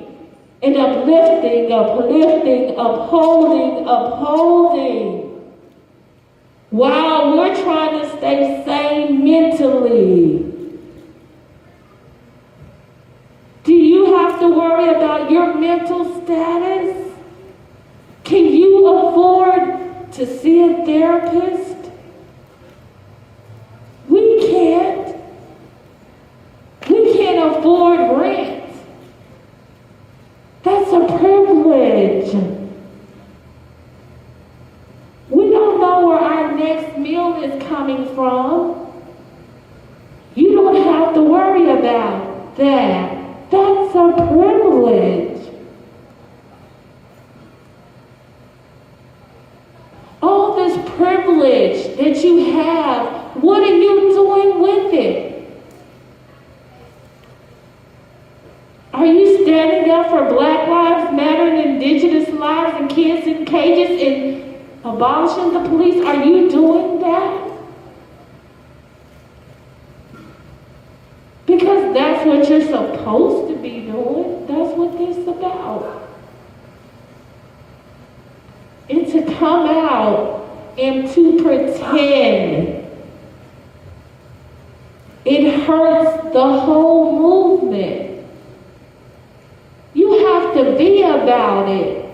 and uplifting, uplifting, upholding, upholding. While we're trying to stay sane mentally. Do you have to worry about your mental status? Can you afford to see a therapist? We can't. We can't afford rent. That's a privilege. We don't know where our next meal is coming from. You don't have to worry about that. That's a privilege. All this privilege that you have, what are you doing with it? Are you standing up for Black Lives Matter and Indigenous lives and kids in cages and abolishing the police? Are you doing that? Because that's what you're supposed to be doing. That's what this is about. And to come out and to pretend, it hurts the whole movement. You have to be about it.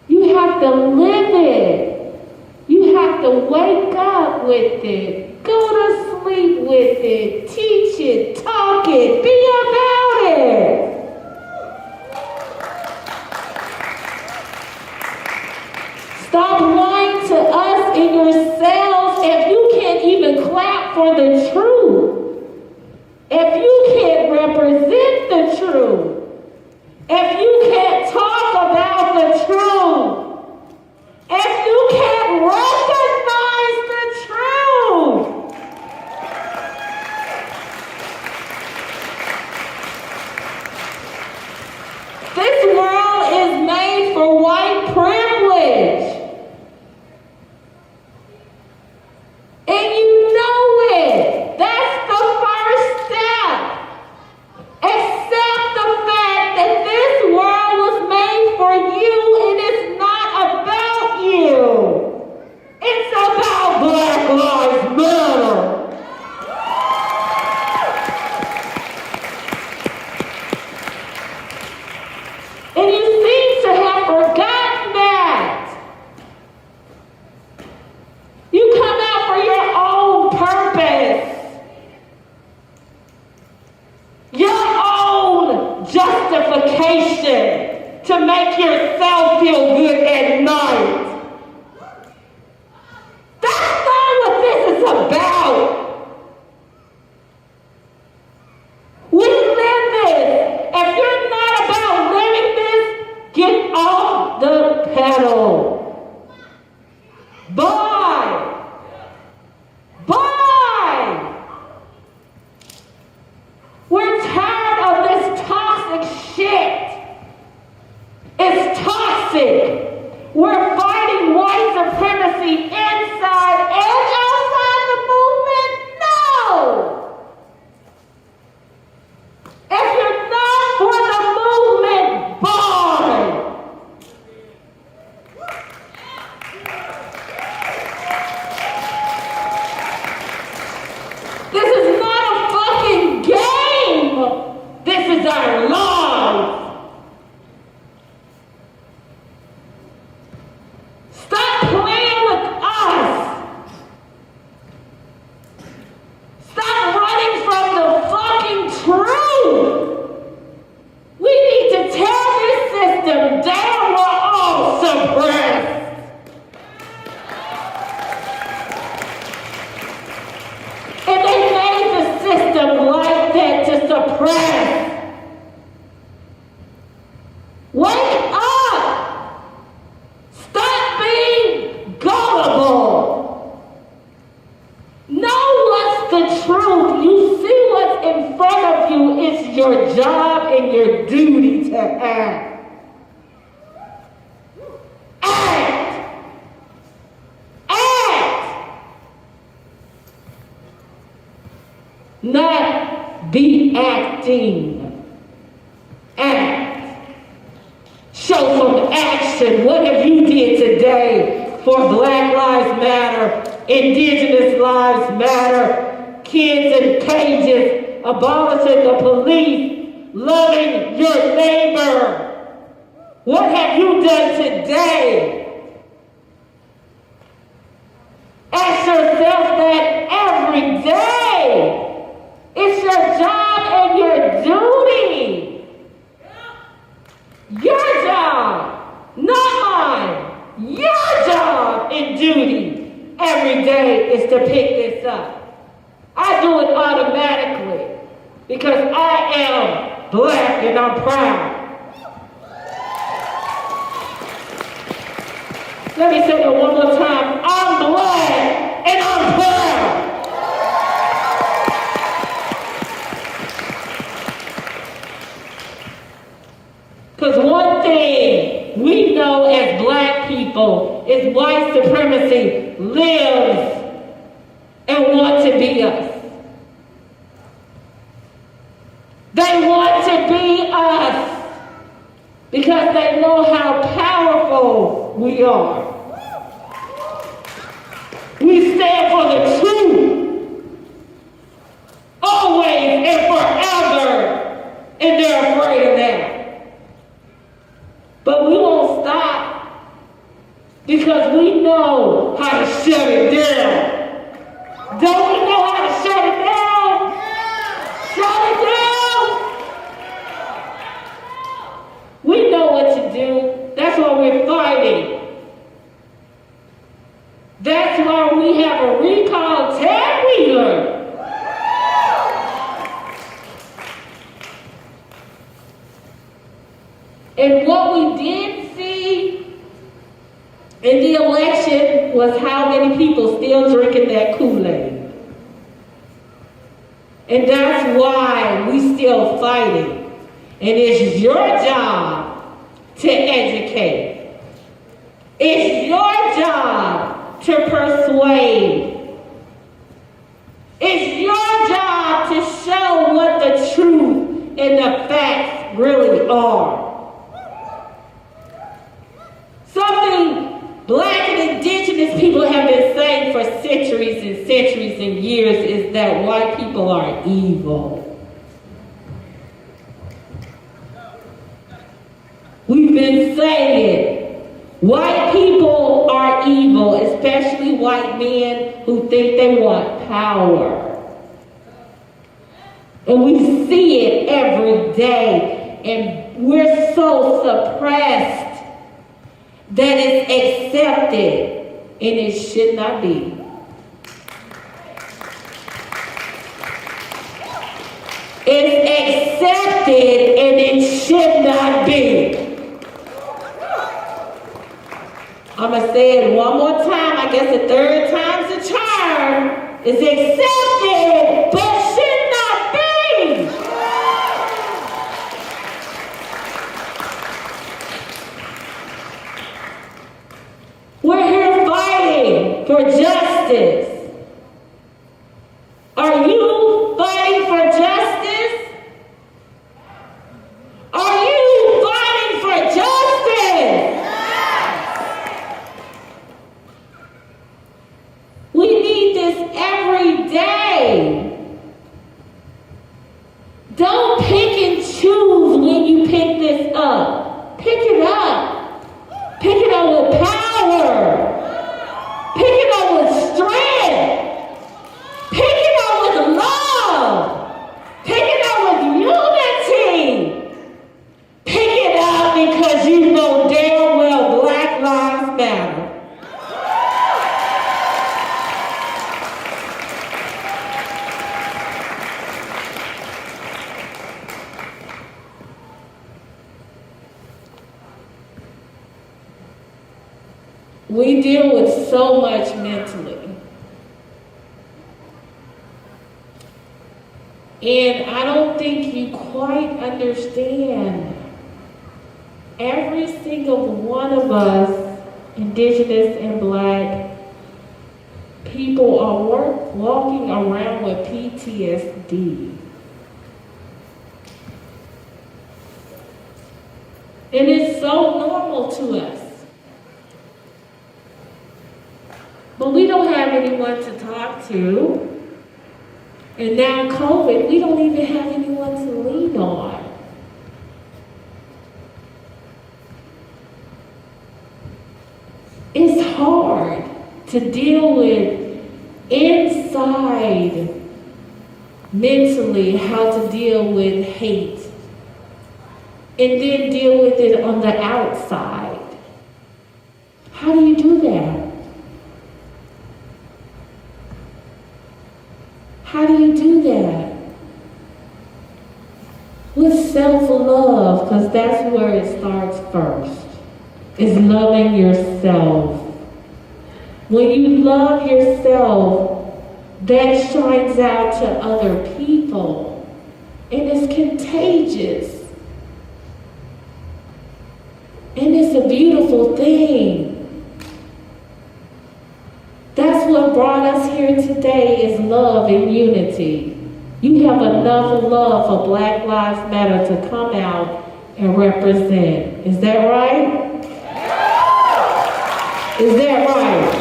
You have to live it. You have to wake up with it. Go to sleep with it. Teach it. Talk it. Be about it. Stop lying to us and yourselves if you can't even clap for the truth. If you can't represent the truth. If you can't talk about the truth. If you can't recognize the truth. This world is made for white privilege. And you know it. That's the first step. Accept the fact that this world was made for you and it's not about you. It's about Black Lives Matter. And you seem to have forgotten that. You come out for your own purpose. Your own justification to make yourself feel good at night. That's not what this is about. We live this. If you're not about living this, get off the pedal. Bye. Bye. We're tired of this toxic shit. It's toxic. We're fighting supremacy inside and outside the movement? No! If you're not for the movement, boy! This is not a fucking game! This is our life! Stop playing with us! Stop running from the fucking truth! We need to tear this system down. We're all suppressed. And they made the system like that to suppress. Wake up! Stop being gullible. Know what's the truth. You see what's in front of you. It's your job and your duty to act. Act. Act. Not be acting. Act. Show some action. What have you did today for Black Lives Matter, Indigenous Lives Matter, kids in cages, abolishing the police, loving your neighbor? What have you done today? Ask yourself that every day. It's your job and your duty. Your job, not mine. Your job and duty every day is to pick this up. I do it automatically because I am Black and I'm proud. Let me say that one more time. I'm Black and I'm proud. Because one thing we know as Black people is white supremacy lives and wants to be us. They want to be us because they know how powerful we are. We stand for the truth, always and forever, and they're afraid of that. But we won't stop because we know how to shut it down. Don't we know how to shut it down? Shut it down! We know what to do. That's why we're fighting. That's why we have a recall tag wheeler. And what we did see in the election was how many people still drinking that Kool-Aid. And that's why we still fighting. And it's your job to educate. It's your job to persuade. It's your job to show what the truth and the facts really are. Something Black and Indigenous people have been saying for centuries and centuries and years is that white people are evil. We've been saying it. White people are evil, especially white men who think they want power. And we see it every day, and we're so suppressed that it's accepted, and it should not be. It's accepted, and it should not be. I'm going to say it one more time. I guess the third time's a charm. It's accepted, but should not be. We're here fighting. for justice? Are you fighting for justice? Are you fighting for justice? We need this every day. Don't pick and choose when you pick this up. Pick it up. Pick it up with power. Pick it up with strength. Pick it up with love. Pick it up with unity. Pick it up because you know damn well Black Lives Matter. We deal with so much mentally. And I don't think you quite understand. Every single one of us, Indigenous and Black people, are walking around with PTSD. And it's so normal to us. But we don't have anyone to talk to. And now COVID, we don't even have anyone to lean on. It's hard to deal with inside mentally how to deal with hate and then deal with it on the outside. How do you do that? How do you do that? With self-love, because that's where it starts first, is loving yourself. When you love yourself, that shines out to other people, and it's contagious. And it's a beautiful thing. That's what brought us here today, is love and unity. You have enough love for Black Lives Matter to come out and represent. Is that right? Is that right?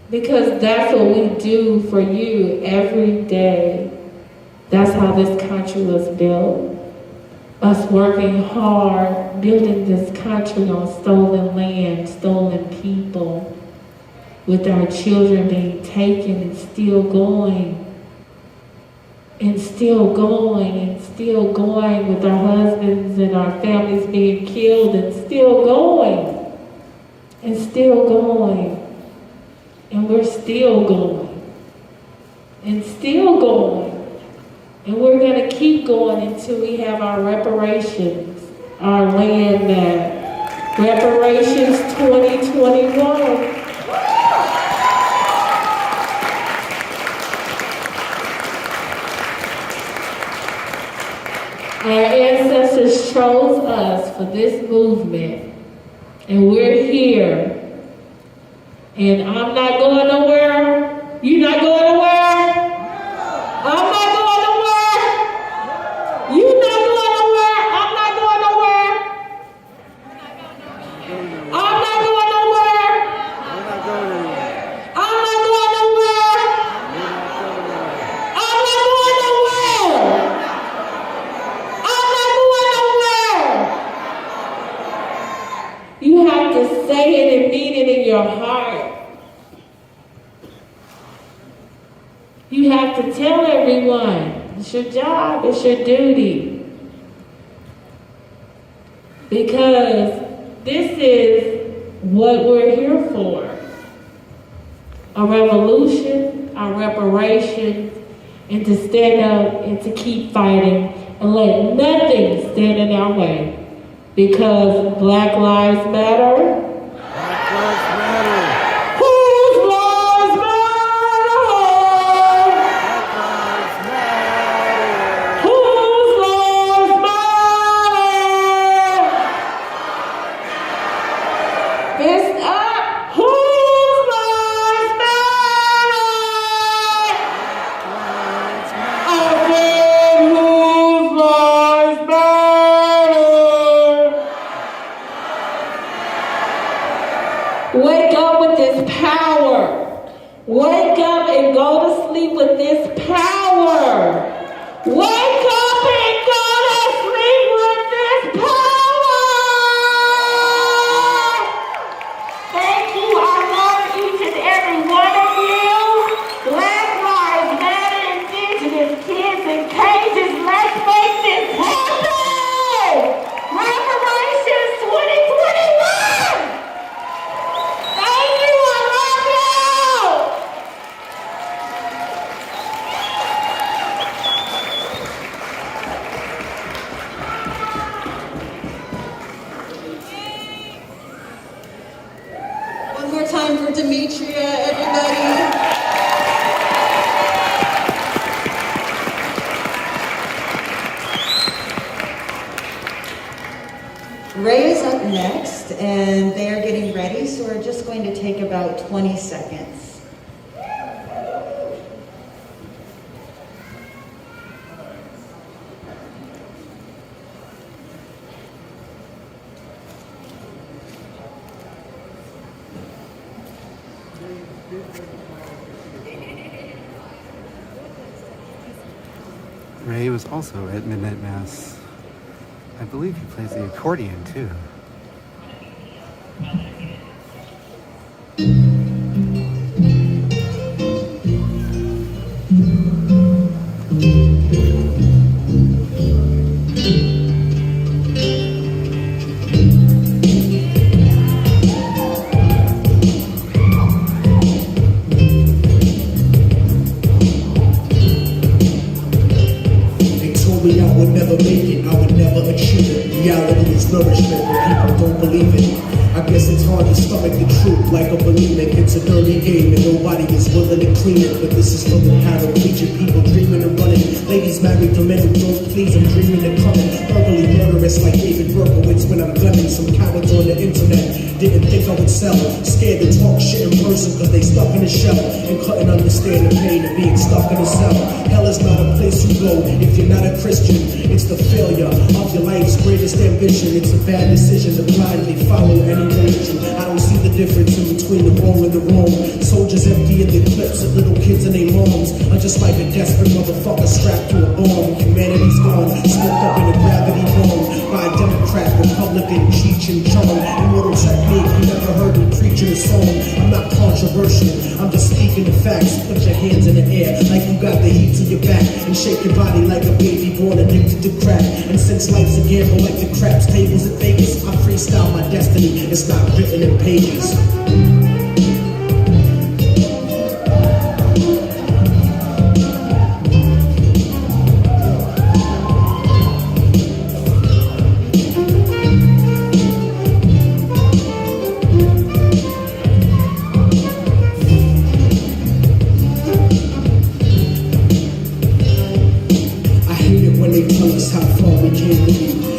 Because that's what we do for you every day. That's how this country was built. Us working hard, building this country on stolen land, stolen people, with our children being taken and still going, and still going, and still going, with our husbands and our families being killed, and still going, and still going, and we're still going, and still going. And we're going to keep going until we have our reparations, our land back. Reparations 2021. Our ancestors chose us for this movement, and we're here. And I'm not going nowhere. You're not going nowhere. I'm not going nowhere. You're not going nowhere. I'm not going nowhere. I'm not going nowhere. I'm not going nowhere. I'm not going nowhere. I'm not going nowhere. You have to say it and mean it in your heart. You have to tell everyone. It's your job, it's your duty. Because this is what we're here for. A revolution, a reparation, and to stand up and to keep fighting and let nothing stand in our way. Because Black Lives Matter. Black Lives Matter. Whose lives matter? Whose lives matter? Wake up and go to sleep with this power! Thank you. I love each and every one of you. Black Lives Matter, Indigenous kids in cages. Let's make this happen! Reparations 2021! Thank you. I love you! One more time for Demetria, everybody. Ray is up next, and they are getting ready, so we're just going to take about 20 seconds. Ray was also at Midnight Mass. I believe he plays the accordion too. They told me I would never make it, I would never achieve it. Reality is nourishment, but people don't believe it. I guess it's hard to stomach the truth like a bulimic. It's a dirty game and nobody is willing to clean it. But this is for the paraplegic people dreaming of running. Ladies married to men who don't please, I'm dreaming of coming. Verbally murderous like David Berkowitz when I'm gunning some cowards on the internet. Didn't think I would sell, scared to talk shit in person cause they stuck in a shell and couldn't understand the pain of being stuck in a cell. Hell is not a place you go if you're not a Christian. It's the failure of your life's greatest ambition. It's a bad decision to blindly follow any religion. I don't see the difference in between the wrong and the wrong. Soldiers emptying their clips of little kids and their moms are just like a desperate motherfucker strapped to a bomb. Humanity's gone, smoked up in a gravity bomb by a Democrat, Republican, Cheech and Chong. Immortal technique, you never heard me preaching a song. I'm not controversial, I'm just speaking the facts. Put your hands in the air like you got the heat to your back and shake your body like a baby born addicted to crack. And since life's a gamble like the craps tables at Vegas, I freestyle my destiny, it's not written in pages.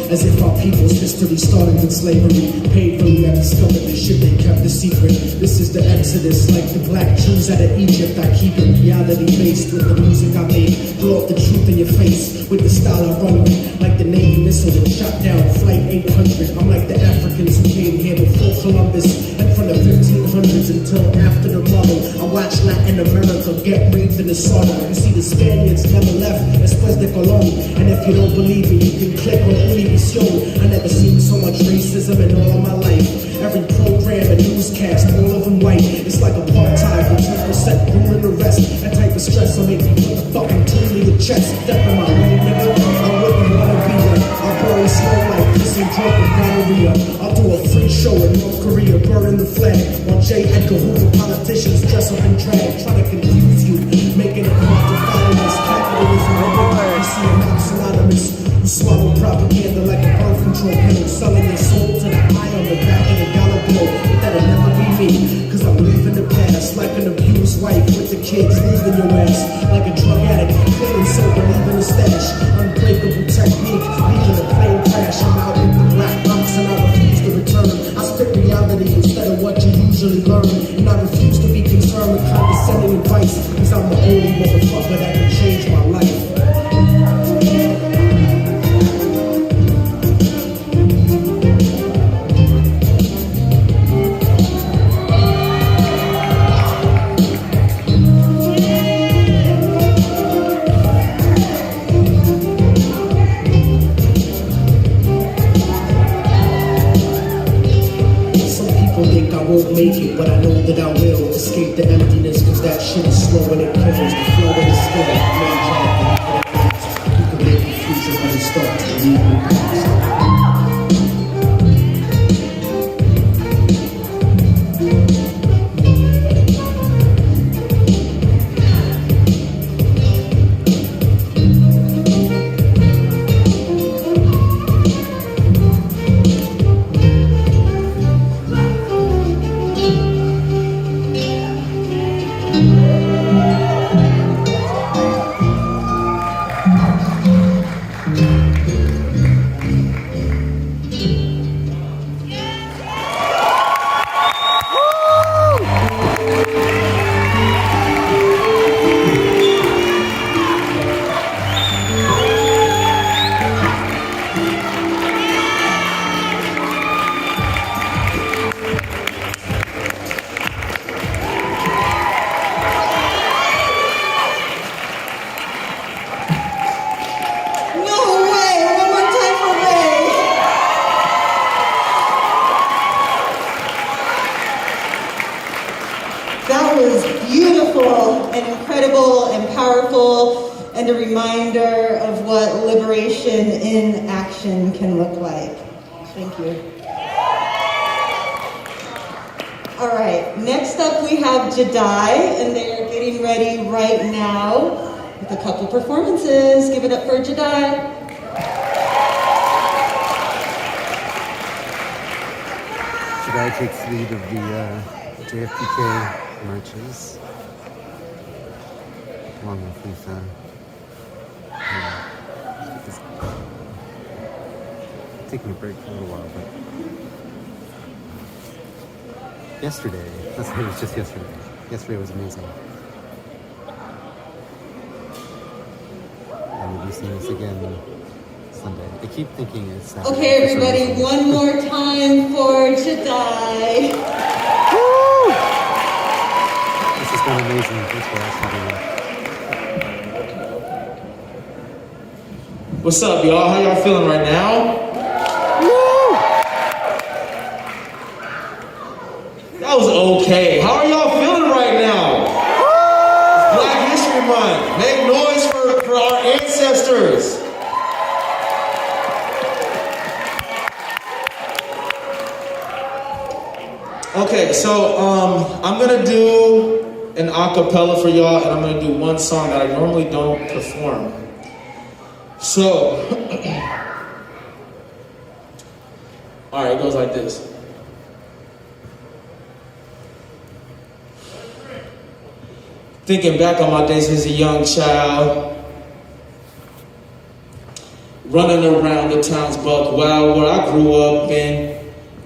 As if our people's history started with slavery. Painfully I discovered the shit they kept a secret. This is the Exodus, like the black Jews out of Egypt. I keep it reality based with the music I made. Blow up the truth in your face with the style I run with. Like the Navy missile that shot down Flight 800. I'm like the Africans who came here before Columbus. And from the 1500s until after the model, I watched Latin America get raped in the sauna. You see the Spaniards never left después de Colón. And if you don't believe me, you can click on Univision. I never seen so much racism in all of my life. Every program and newscast, all of them white. It's like apartheid with 10% ruling the rest. That type of stress will make me put the fucking tool in your chest. Step in my lane, nigga. I wouldn't wanna be there. I'll burn slow like this and drunk with gonorrhea. I'll do a free show in North Korea, burning the flag. While J. Edgar Hoover politicians dress up in drag, trying to confuse you, making it hard to follow this capitalism. You see them out synonymous. You swallow propaganda like a birth control pill, selling your soul to the eye on the back of the dollar bill. But that'll never be me, cause I'm leaving the past like an abused wife with the kids leaving your ass. Like a drug addict, clean sober, leaving a stash. Unbreakable technique, leaving a plane crash. I'm out with the black box and I refuse to return. I spit reality instead of what you usually learn. And I refuse to be concerned with condescending advice, cause I'm the only motherfucker that can change my life. won't make it, but I know that I will escape the emptiness, cause that shit is slow and it kills. The flow and the spirit, no job, you can make the future, but it starts to leave me past. That was beautiful and incredible and powerful and a reminder of what liberation in action can look like. Thank you. All right, next up we have Jedi, and they are getting ready right now with a couple performances. Give it up for Jedi. Jedi takes lead of the JFPK marches, along with Lisa. Just taking a break for a little while, but yesterday, let's say it was just yesterday. Yesterday was amazing. And we'll be seeing this again Sunday. I keep thinking it's Saturday. Okay, everybody, one more time for Jedi. Woo! This has been amazing. Thanks for having me. What's up, y'all? How y'all feeling right now? Woo! That was okay. How are y'all feeling right now? It's Black History Month. Make noise for our ancestors. Okay, so I'm gonna do an acapella for y'all, and I'm gonna do one song that I normally don't perform. So, all right, it goes like this. Thinking back on my days as a young child, running around the town's buck wild where I grew up in.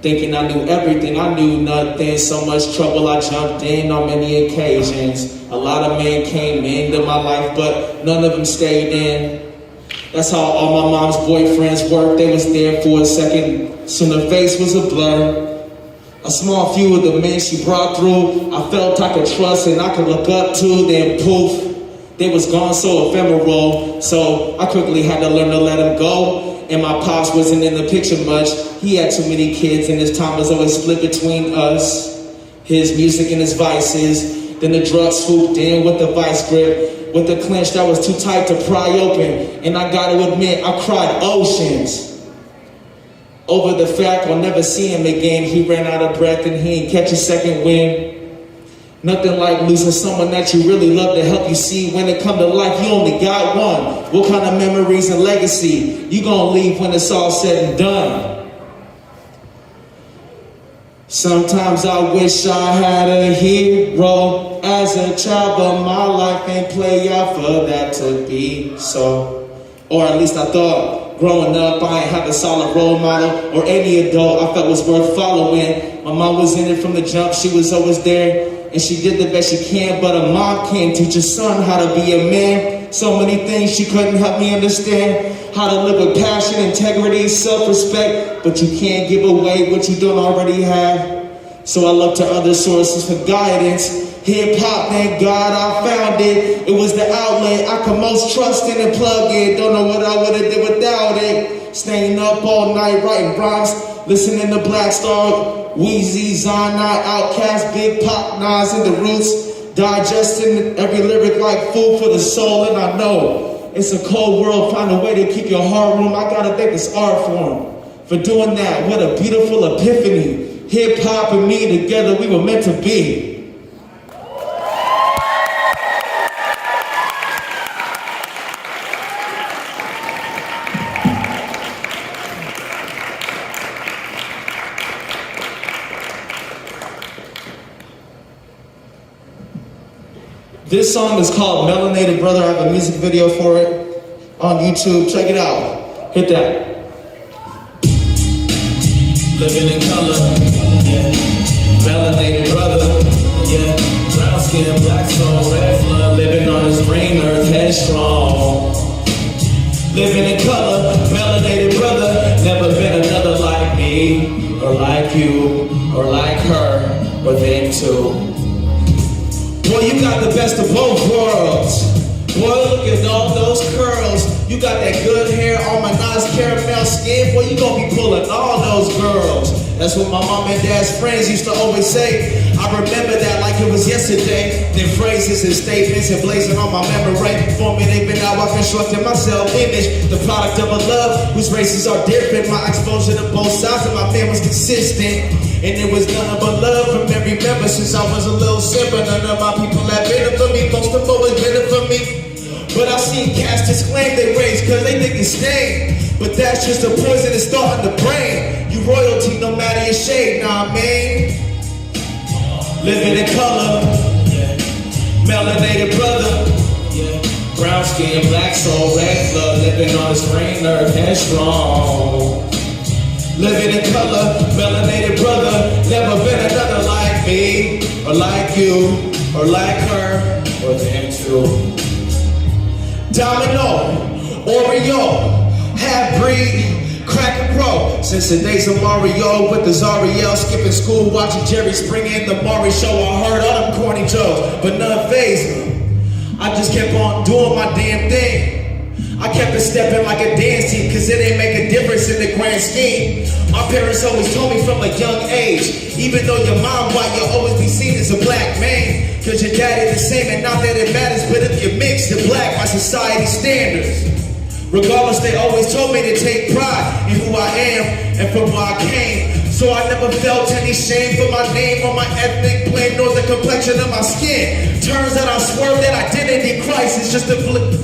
Thinking I knew everything, I knew nothing. So much trouble I jumped in on many occasions. A lot of men came into my life, but none of them stayed in. That's how all my mom's boyfriends worked. They was there for a second, soon her face was a blur. A small few of the men she brought through, I felt I could trust and I could look up to. Then poof, they was gone so ephemeral. So I quickly had to learn to let them go. And my pops wasn't in the picture much. He had too many kids and his time was always split between us. His music and his vices. Then the drugs swooped in with the vice grip. With the clench that was too tight to pry open. And I gotta admit, I cried oceans. Over the fact I'll never see him again. He ran out of breath and he ain't catch a second wind. Nothing like losing someone that you really love to help you see. When it come to life, you only got one. What kind of memories and legacy you gonna leave when it's all said and done? Sometimes I wish I had a hero as a child, but my life ain't play out for that to be so. Or at least I thought. Growing up, I ain't have a solid role model or any adult I felt was worth following. My mom was in it from the jump, she was always there. And she did the best she can, but a mom can't teach a son how to be a man. So many things she couldn't help me understand. How to live with passion, integrity, self-respect. But you can't give away what you don't already have. So I look to other sources for guidance. Hip-hop, thank God I found it. It was the outlet I could most trust in and plug in. Don't know what I would have did without it. Staying up all night writing rhymes. Listening to Black Star, Weezy, Zonai, Outkast, Big Pop, Nas, and the Roots. Digesting every lyric like food for the soul. And I know it's a cold world. Find a way to keep your heart warm. I gotta thank this art form for doing that. What a beautiful epiphany. Hip hop and me together, we were meant to be. This song is called Melanated Brother. I have a music video for it on YouTube. Check it out. Hit that. Living in color, yeah. Melanated brother, yeah. Brown skin, black soul, red blood. Living on this green earth, headstrong. Living in color, melanated brother. Never been another like me, or like you, or like her, or them too. Boy, you got the best of both worlds. Boy, look at all those curls. You got that good hair on my nice caramel skin. Boy, you gonna be pulling all those girls. That's what my mom and dad's friends used to always say. I remember that like it was yesterday. Then phrases and statements and blazing on my memory. For me, they've been out, I constructed my self-image. The product of a love whose races are different. My exposure to both sides of my man was consistent. And it was nothing but love from every member since I was a little simple. None of my people have been for me, most of them always been for me. But I seen cats disclaim they race cause they think it's stained. But that's just a poisonous thought in the brain. You royalty no matter your shade, nah man. Living in color, yeah. Melanated brother, yeah. Brown skin, black soul, red blood. Living on this green earth, headstrong. Living in color, melanated brother. Never been another like me, or like you, or like her, or them too. Domino, Oreo, half-breed, crack and roll. Since the days of Mario with the Zariel, skipping school, watching Jerry Springer and the Maury show. I heard all them corny jokes, but none fazed me. I just kept on doing my damn thing. I kept it stepping like a dance team, cause it ain't make a difference in the grand scheme. My parents always told me from a young age, even though your mom white, you'll always be seen as a black man. Cause your daddy the same, and not that it matters, but if you mix, you're black by society standards. Regardless, they always told me to take pride in who I am and from where I came. So I never felt any shame for my name or my ethnic blame, nor the complexion of my skin. Turns out I swerved that identity crisis just to flip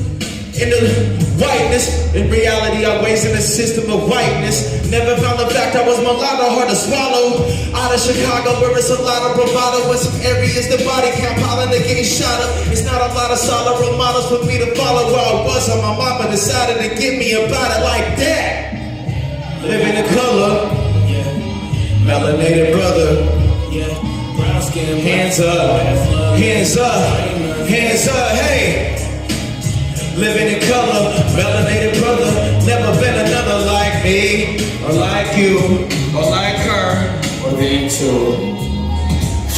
in the whiteness. In reality, I raised in a system of whiteness. Never found the fact I was mulatto, hard to swallow. Out of Chicago, where it's a lot of bravado. In some areas, the body count piling to getting shot up. It's not a lot of solid role models for me to follow. Where I was, how my mama decided to get me about it like that. Living in color, yeah. Melanated brother, yeah. Brown skin, hands up, hands up, hands up, hey. Living in color, melanated brother. Never been another like me, or like you, or like her, or them too.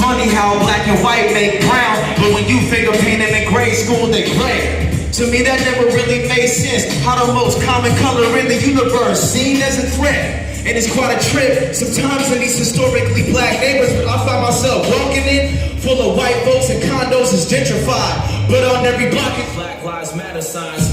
Funny how black and white make brown, but when you finger paint them in grade school, they gray. To me that never really made sense. How the most common color in the universe seen as a threat. And it's quite a trip. Sometimes in these historically black neighborhoods, I find myself walking in, full of white folks and condos is gentrified. But on every block it's Black Lives Matter signs.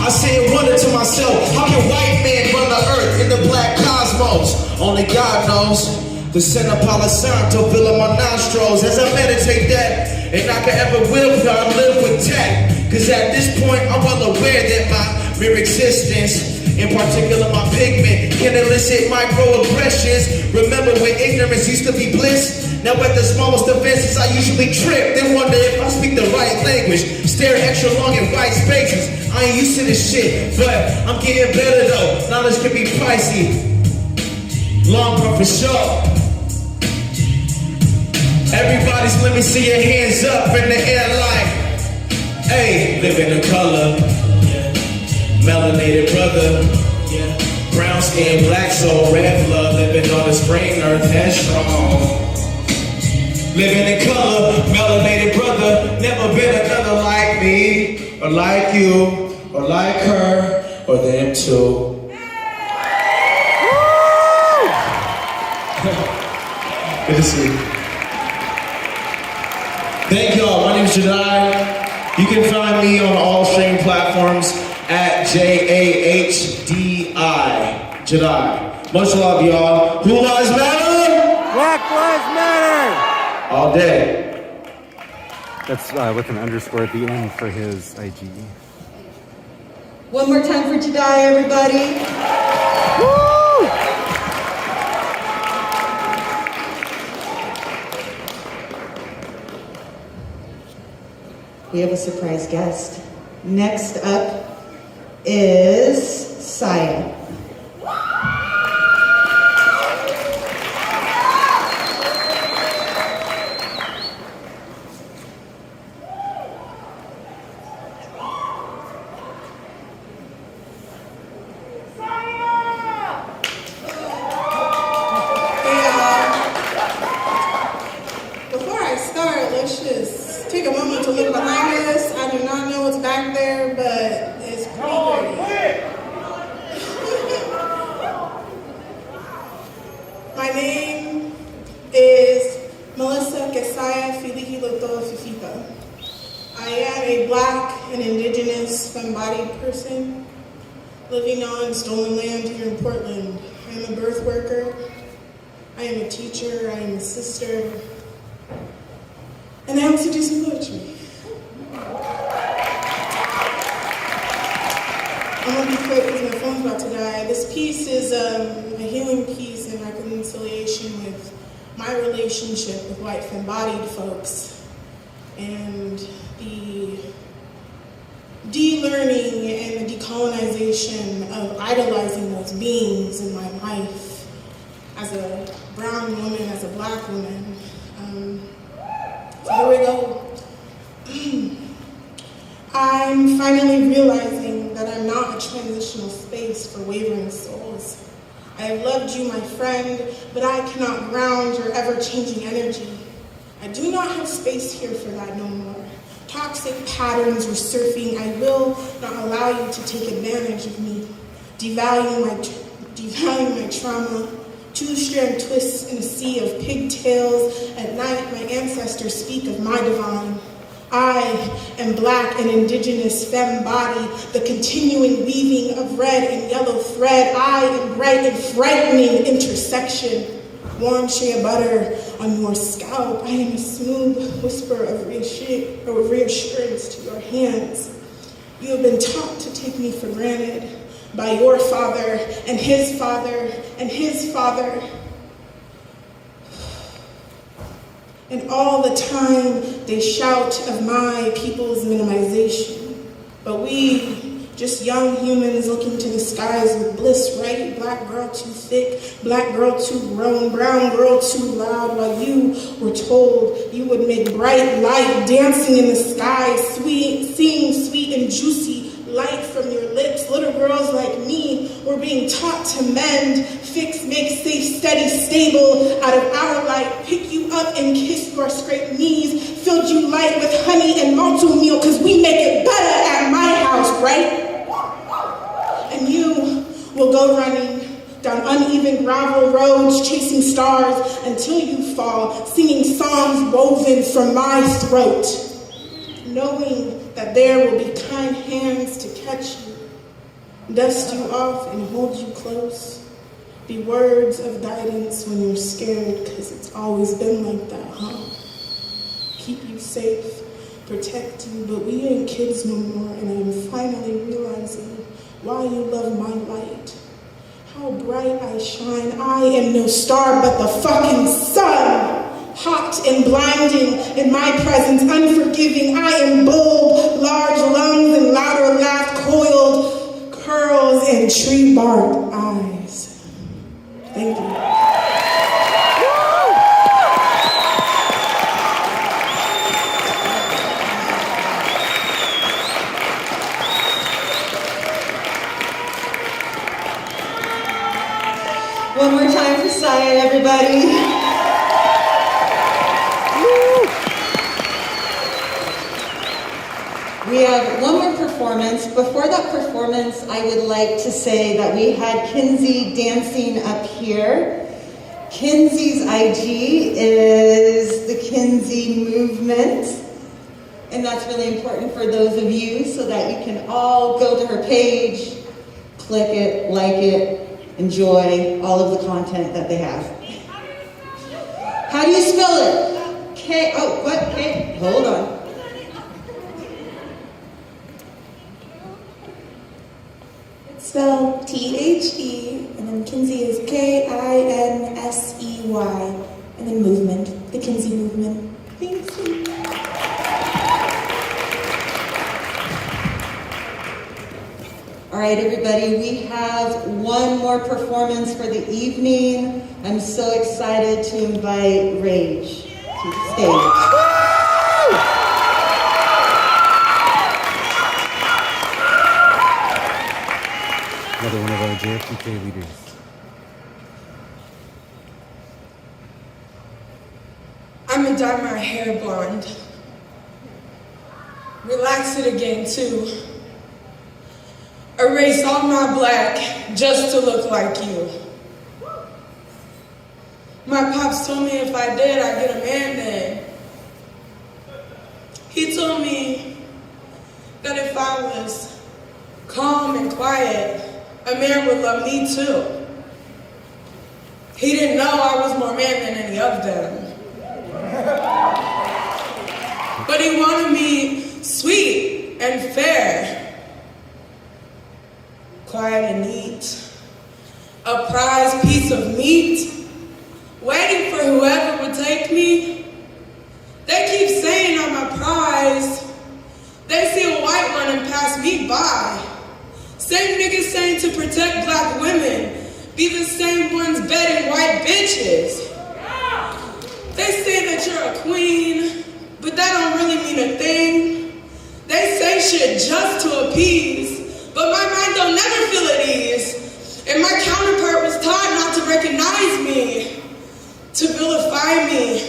I say and wonder to myself, how can white men run the earth in the black cosmos? Only God knows. The scent of Palo Santo filling my nostrils as I meditate that. And I can ever will, but I live with tact. Cause at this point, I'm well aware that my mere existence, in particular my pigment, can elicit microaggressions. Remember when ignorance used to be bliss? Now at the smallest offenses I usually trip, then wonder if I speak the right language. Stare extra long in white spaces. I ain't used to this shit, but I'm getting better though. Knowledge can be pricey. Long run for sure. Everybody's, let me see your hands up in the air like, hey, living in color, yeah. Melanated brother, yeah. Brown skin, black soul, red blood, living on this green earth, headstrong. Living in color, melanated brother. Never been another like me, or like you, or like her, or them too. Woo! Good to see you. Thank y'all. My name's Jedi. You can find me on all streaming platforms at JAHDI. Jedi. Much love, y'all. Who lives matter? Black Lives Matter! All day. That's with an underscore at the end for his IG. One more time for Jedi, everybody. Woo! We have a surprise guest. Next up is Saya. Before I start, let's just take a moment to look behind us. I do not know what's back there, but it's pretty great. My name is Melissa Kesaya Filihi Loto Fifita. I am a Black and Indigenous femme-bodied person living on stolen land here in Portland. I am a birth worker. I am a teacher. I am a sister. And I also do some poetry. I'm gonna be quick because my phone's about to die. This piece is a healing piece and reconciliation with my relationship with white femme-bodied folks and the de-learning and the decolonization of idolizing those beings in my life as a brown woman, as a Black woman. So here we go. I'm finally realizing that I'm not a transitional space for wavering souls. I have loved you, my friend, but I cannot ground your ever-changing energy. I do not have space here for that no more. Toxic patterns are surfing. I will not allow you to take advantage of me, devaluing my trauma. Two-strand twists in a sea of pigtails. At night, my ancestors speak of my divine. I am Black and Indigenous femme body, the continuing weaving of red and yellow thread. I am bright and frightening intersection. Warm shea butter on your scalp. I am a smooth whisper of reassurance to your hands. You have been taught to take me for granted by your father and his father and his father. And all the time they shout of my people's minimization. But we, just young humans looking to the skies with bliss, right? Black girl too thick, Black girl too grown, brown girl too loud, while you were told you would make bright light dancing in the sky, seeing sweet and juicy light from your lips. Little girls like me were being taught to mend, fix, make safe, steady, stable out of our light, pick you up and kiss your scraped knees, filled you light with honey and malto meal, because we make it better at my house, right? And you will go running down uneven gravel roads, chasing stars until you fall, singing songs woven from my throat, knowing that there will be kind hands to catch you, dust you off and hold you close, be words of guidance when you're scared, because it's always been like that, huh? Keep you safe, protect you, but we ain't kids no more, and I'm finally realizing why you love my light, how bright I shine. I am no star, but the fucking sun. Hot and blinding in my presence, unforgiving. I am bold, large lungs and louder laugh, coiled curls and tree bark eyes. Thank you. One more time for Saya, everybody. We have one more performance. Before that performance, I would like to say that we had Kinsey dancing up here. Kinsey's IG is the Kinsey Movement. And that's really important for those of you so that you can all go to her page, click it, like it, enjoy all of the content that they have. How do you spell it? K, oh, what? K, hold on. It's spelled T-H-E, and then Kinsey is Kinsey, and then movement, the Kinsey Movement. Thanks. All right, everybody, we have one more performance for the evening. I'm so excited to invite Rage to the stage. Another one of our JFPK leaders. I'm gonna dye my hair blonde. Relax it again, too. Erase all my black just to look like you. My pops told me if I did, I'd get a man then. He told me that if I was calm and quiet, a man would love me too. He didn't know I was more man than any of them. But he wanted me sweet and fair. Quiet and neat, a prized piece of meat, waiting for whoever would take me. They keep saying I'm a prize. They see a white one and pass me by. Same niggas saying to protect black women, be the same ones betting white bitches. They say that you're a queen, but that don't really mean a thing. They say shit just to appease, but my mind don't never feel at ease. And my counterpart was taught not to recognize me, to vilify me,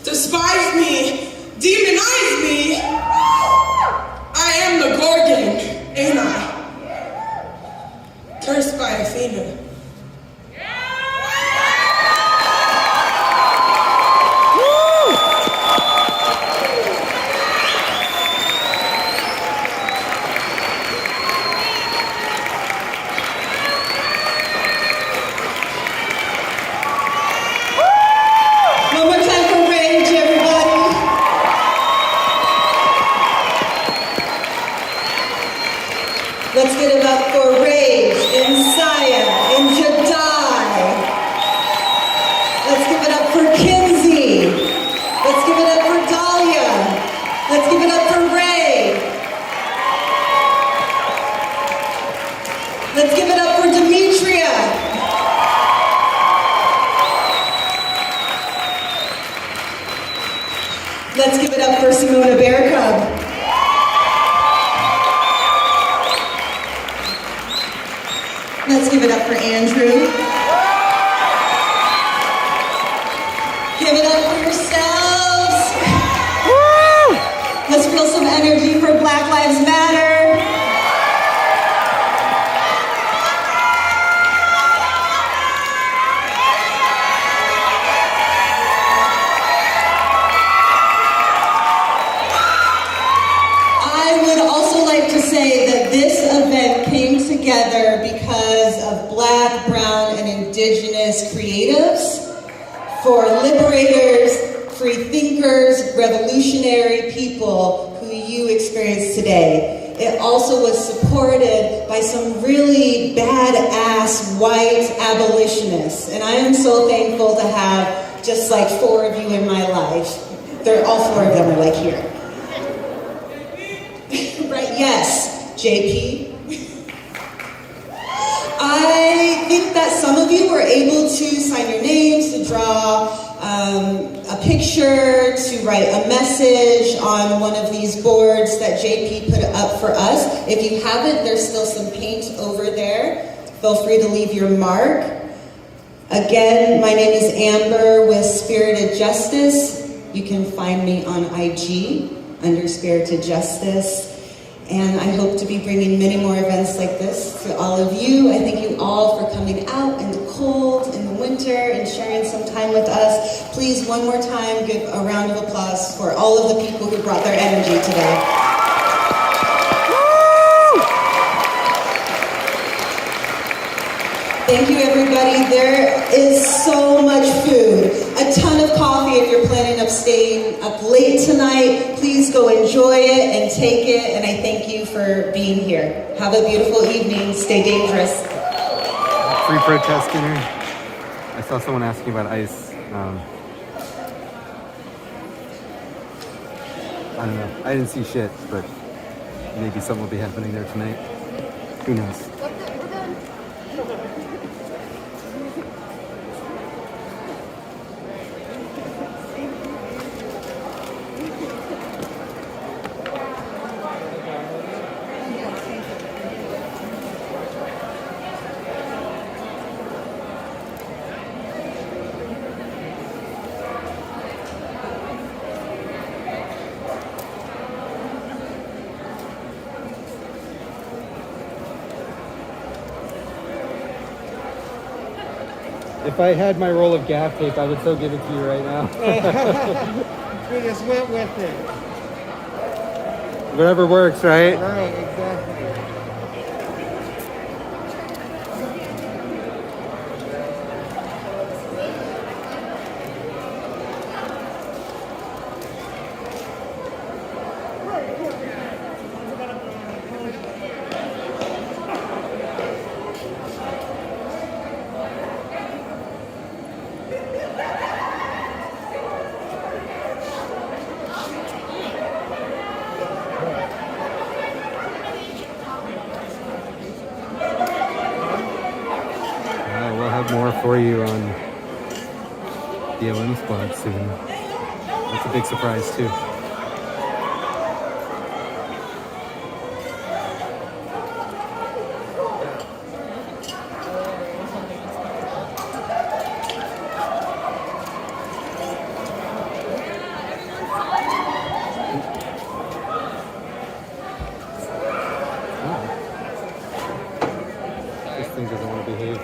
despise me, demonize me. I am the Gorgon, ain't I? Cursed by Athena. Let's get it up for Rage, and Saya, and Jadai. Let's give it up for Kinsey. Let's give it up for Dahlia. Let's give it up for Ray. Let's give it up for Demetria. Let's give it up for Simona Bearcub. Let's give it up for Andrew. Give it up for yourselves. Woo! Let's feel some energy for Black Lives Matter. I would also like to say that this event came together because of Black, Brown, and Indigenous creatives, for liberators, free thinkers, revolutionary people who you experience today. It also was supported by some really badass white abolitionists, and I am so thankful to have just like 4 of you in my life. All 4 of them are like here. Right, yes, JP. I think that some of you were able to sign your names, to draw a picture, to write a message on one of these boards that JP put up for us. If you haven't, there's still some paint over there. Feel free to leave your mark. Again, my name is Amber with Spirited Justice. You can find me on IG under Spirited Justice. And I hope to be bringing many more events like this to all of you. I thank you all for coming out in the cold, in the winter, and sharing some time with us. Please, one more time, give a round of applause for all of the people who brought their energy today. Thank you, everybody. There is so much food. A ton of coffee if you're planning on staying up late tonight. Please go enjoy it and take it. And I thank you for being here. Have a beautiful evening. Stay dangerous. Free protest dinner. I saw someone asking about ice. I don't know. I didn't see shit, but maybe something will be happening there tonight. Who knows? If I had my roll of gaff tape, I would so give it to you right now. We just went with it. Whatever works, right? Right, exactly. We'll have more for you on the LM Squad soon. That's a big surprise too. This thing doesn't want to behave.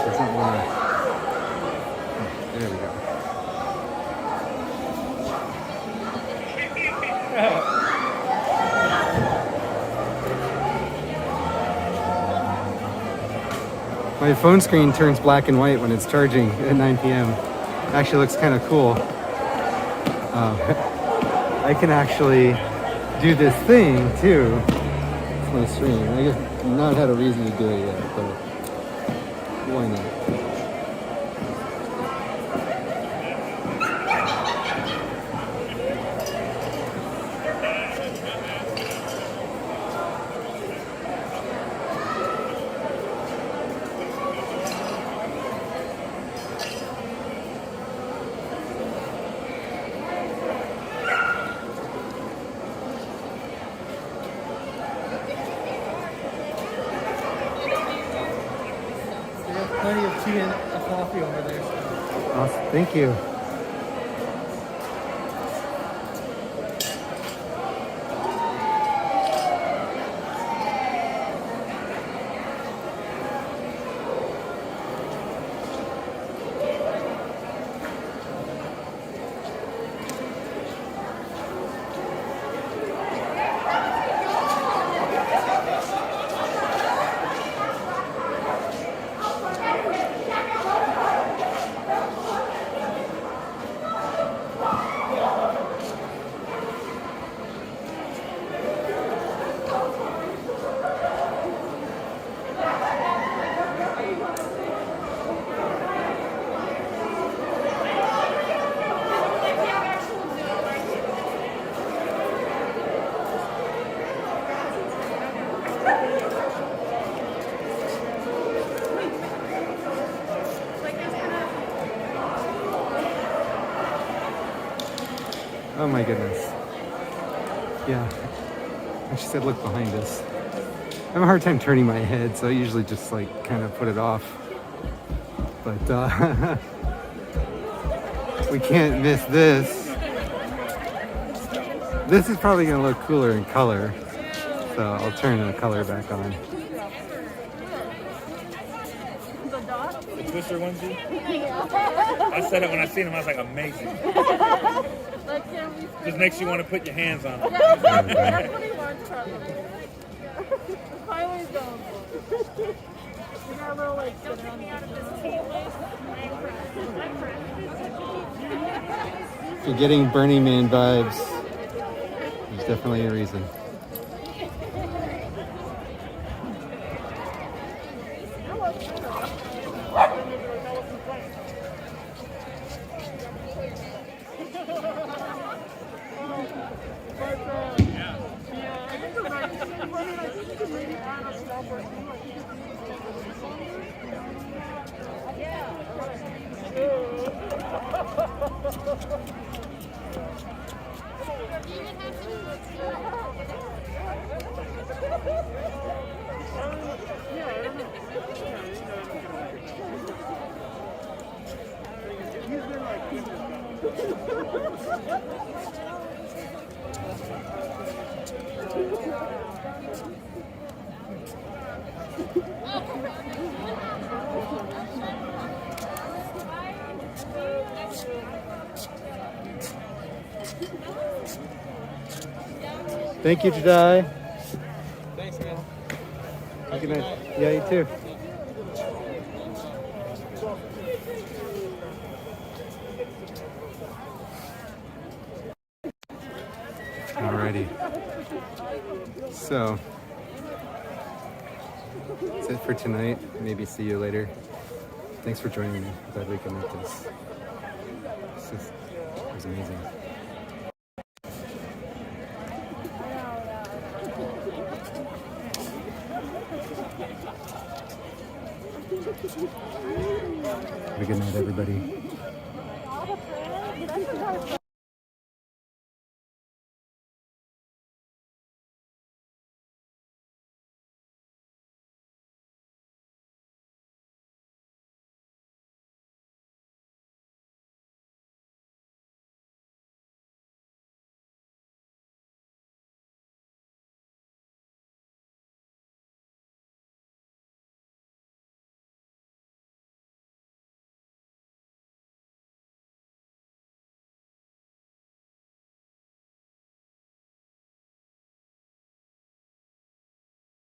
Doesn't want to. There we go. My phone screen turns black and white when it's charging at 9 p.m. Actually looks kind of cool. I can actually do this thing too. It's my stream. I guess I've not had a reason to do it yet, but why not? Plenty of tea and a coffee over there. Awesome. Thank you. Oh my goodness. Yeah. And she said, look behind us. I have a hard time turning my head, so I usually just like kind of put it off. But we can't miss this. This is probably gonna look cooler in color. So I'll turn the color back on. The Twister onesie? I said it when I seen them, I was like, amazing. Just makes you want to put your hands on them. That's what he wants from them. Highway's going for. We got a little like don't take me out of this tape. If you're getting Burning Man vibes, there's definitely a reason. Thank you, Jedi. Thanks, man. Good night. Yeah, you too. Alrighty. So, that's it for tonight. Maybe see you later. Thanks for joining me. Glad we can make this. It was amazing. Have a good night, everybody.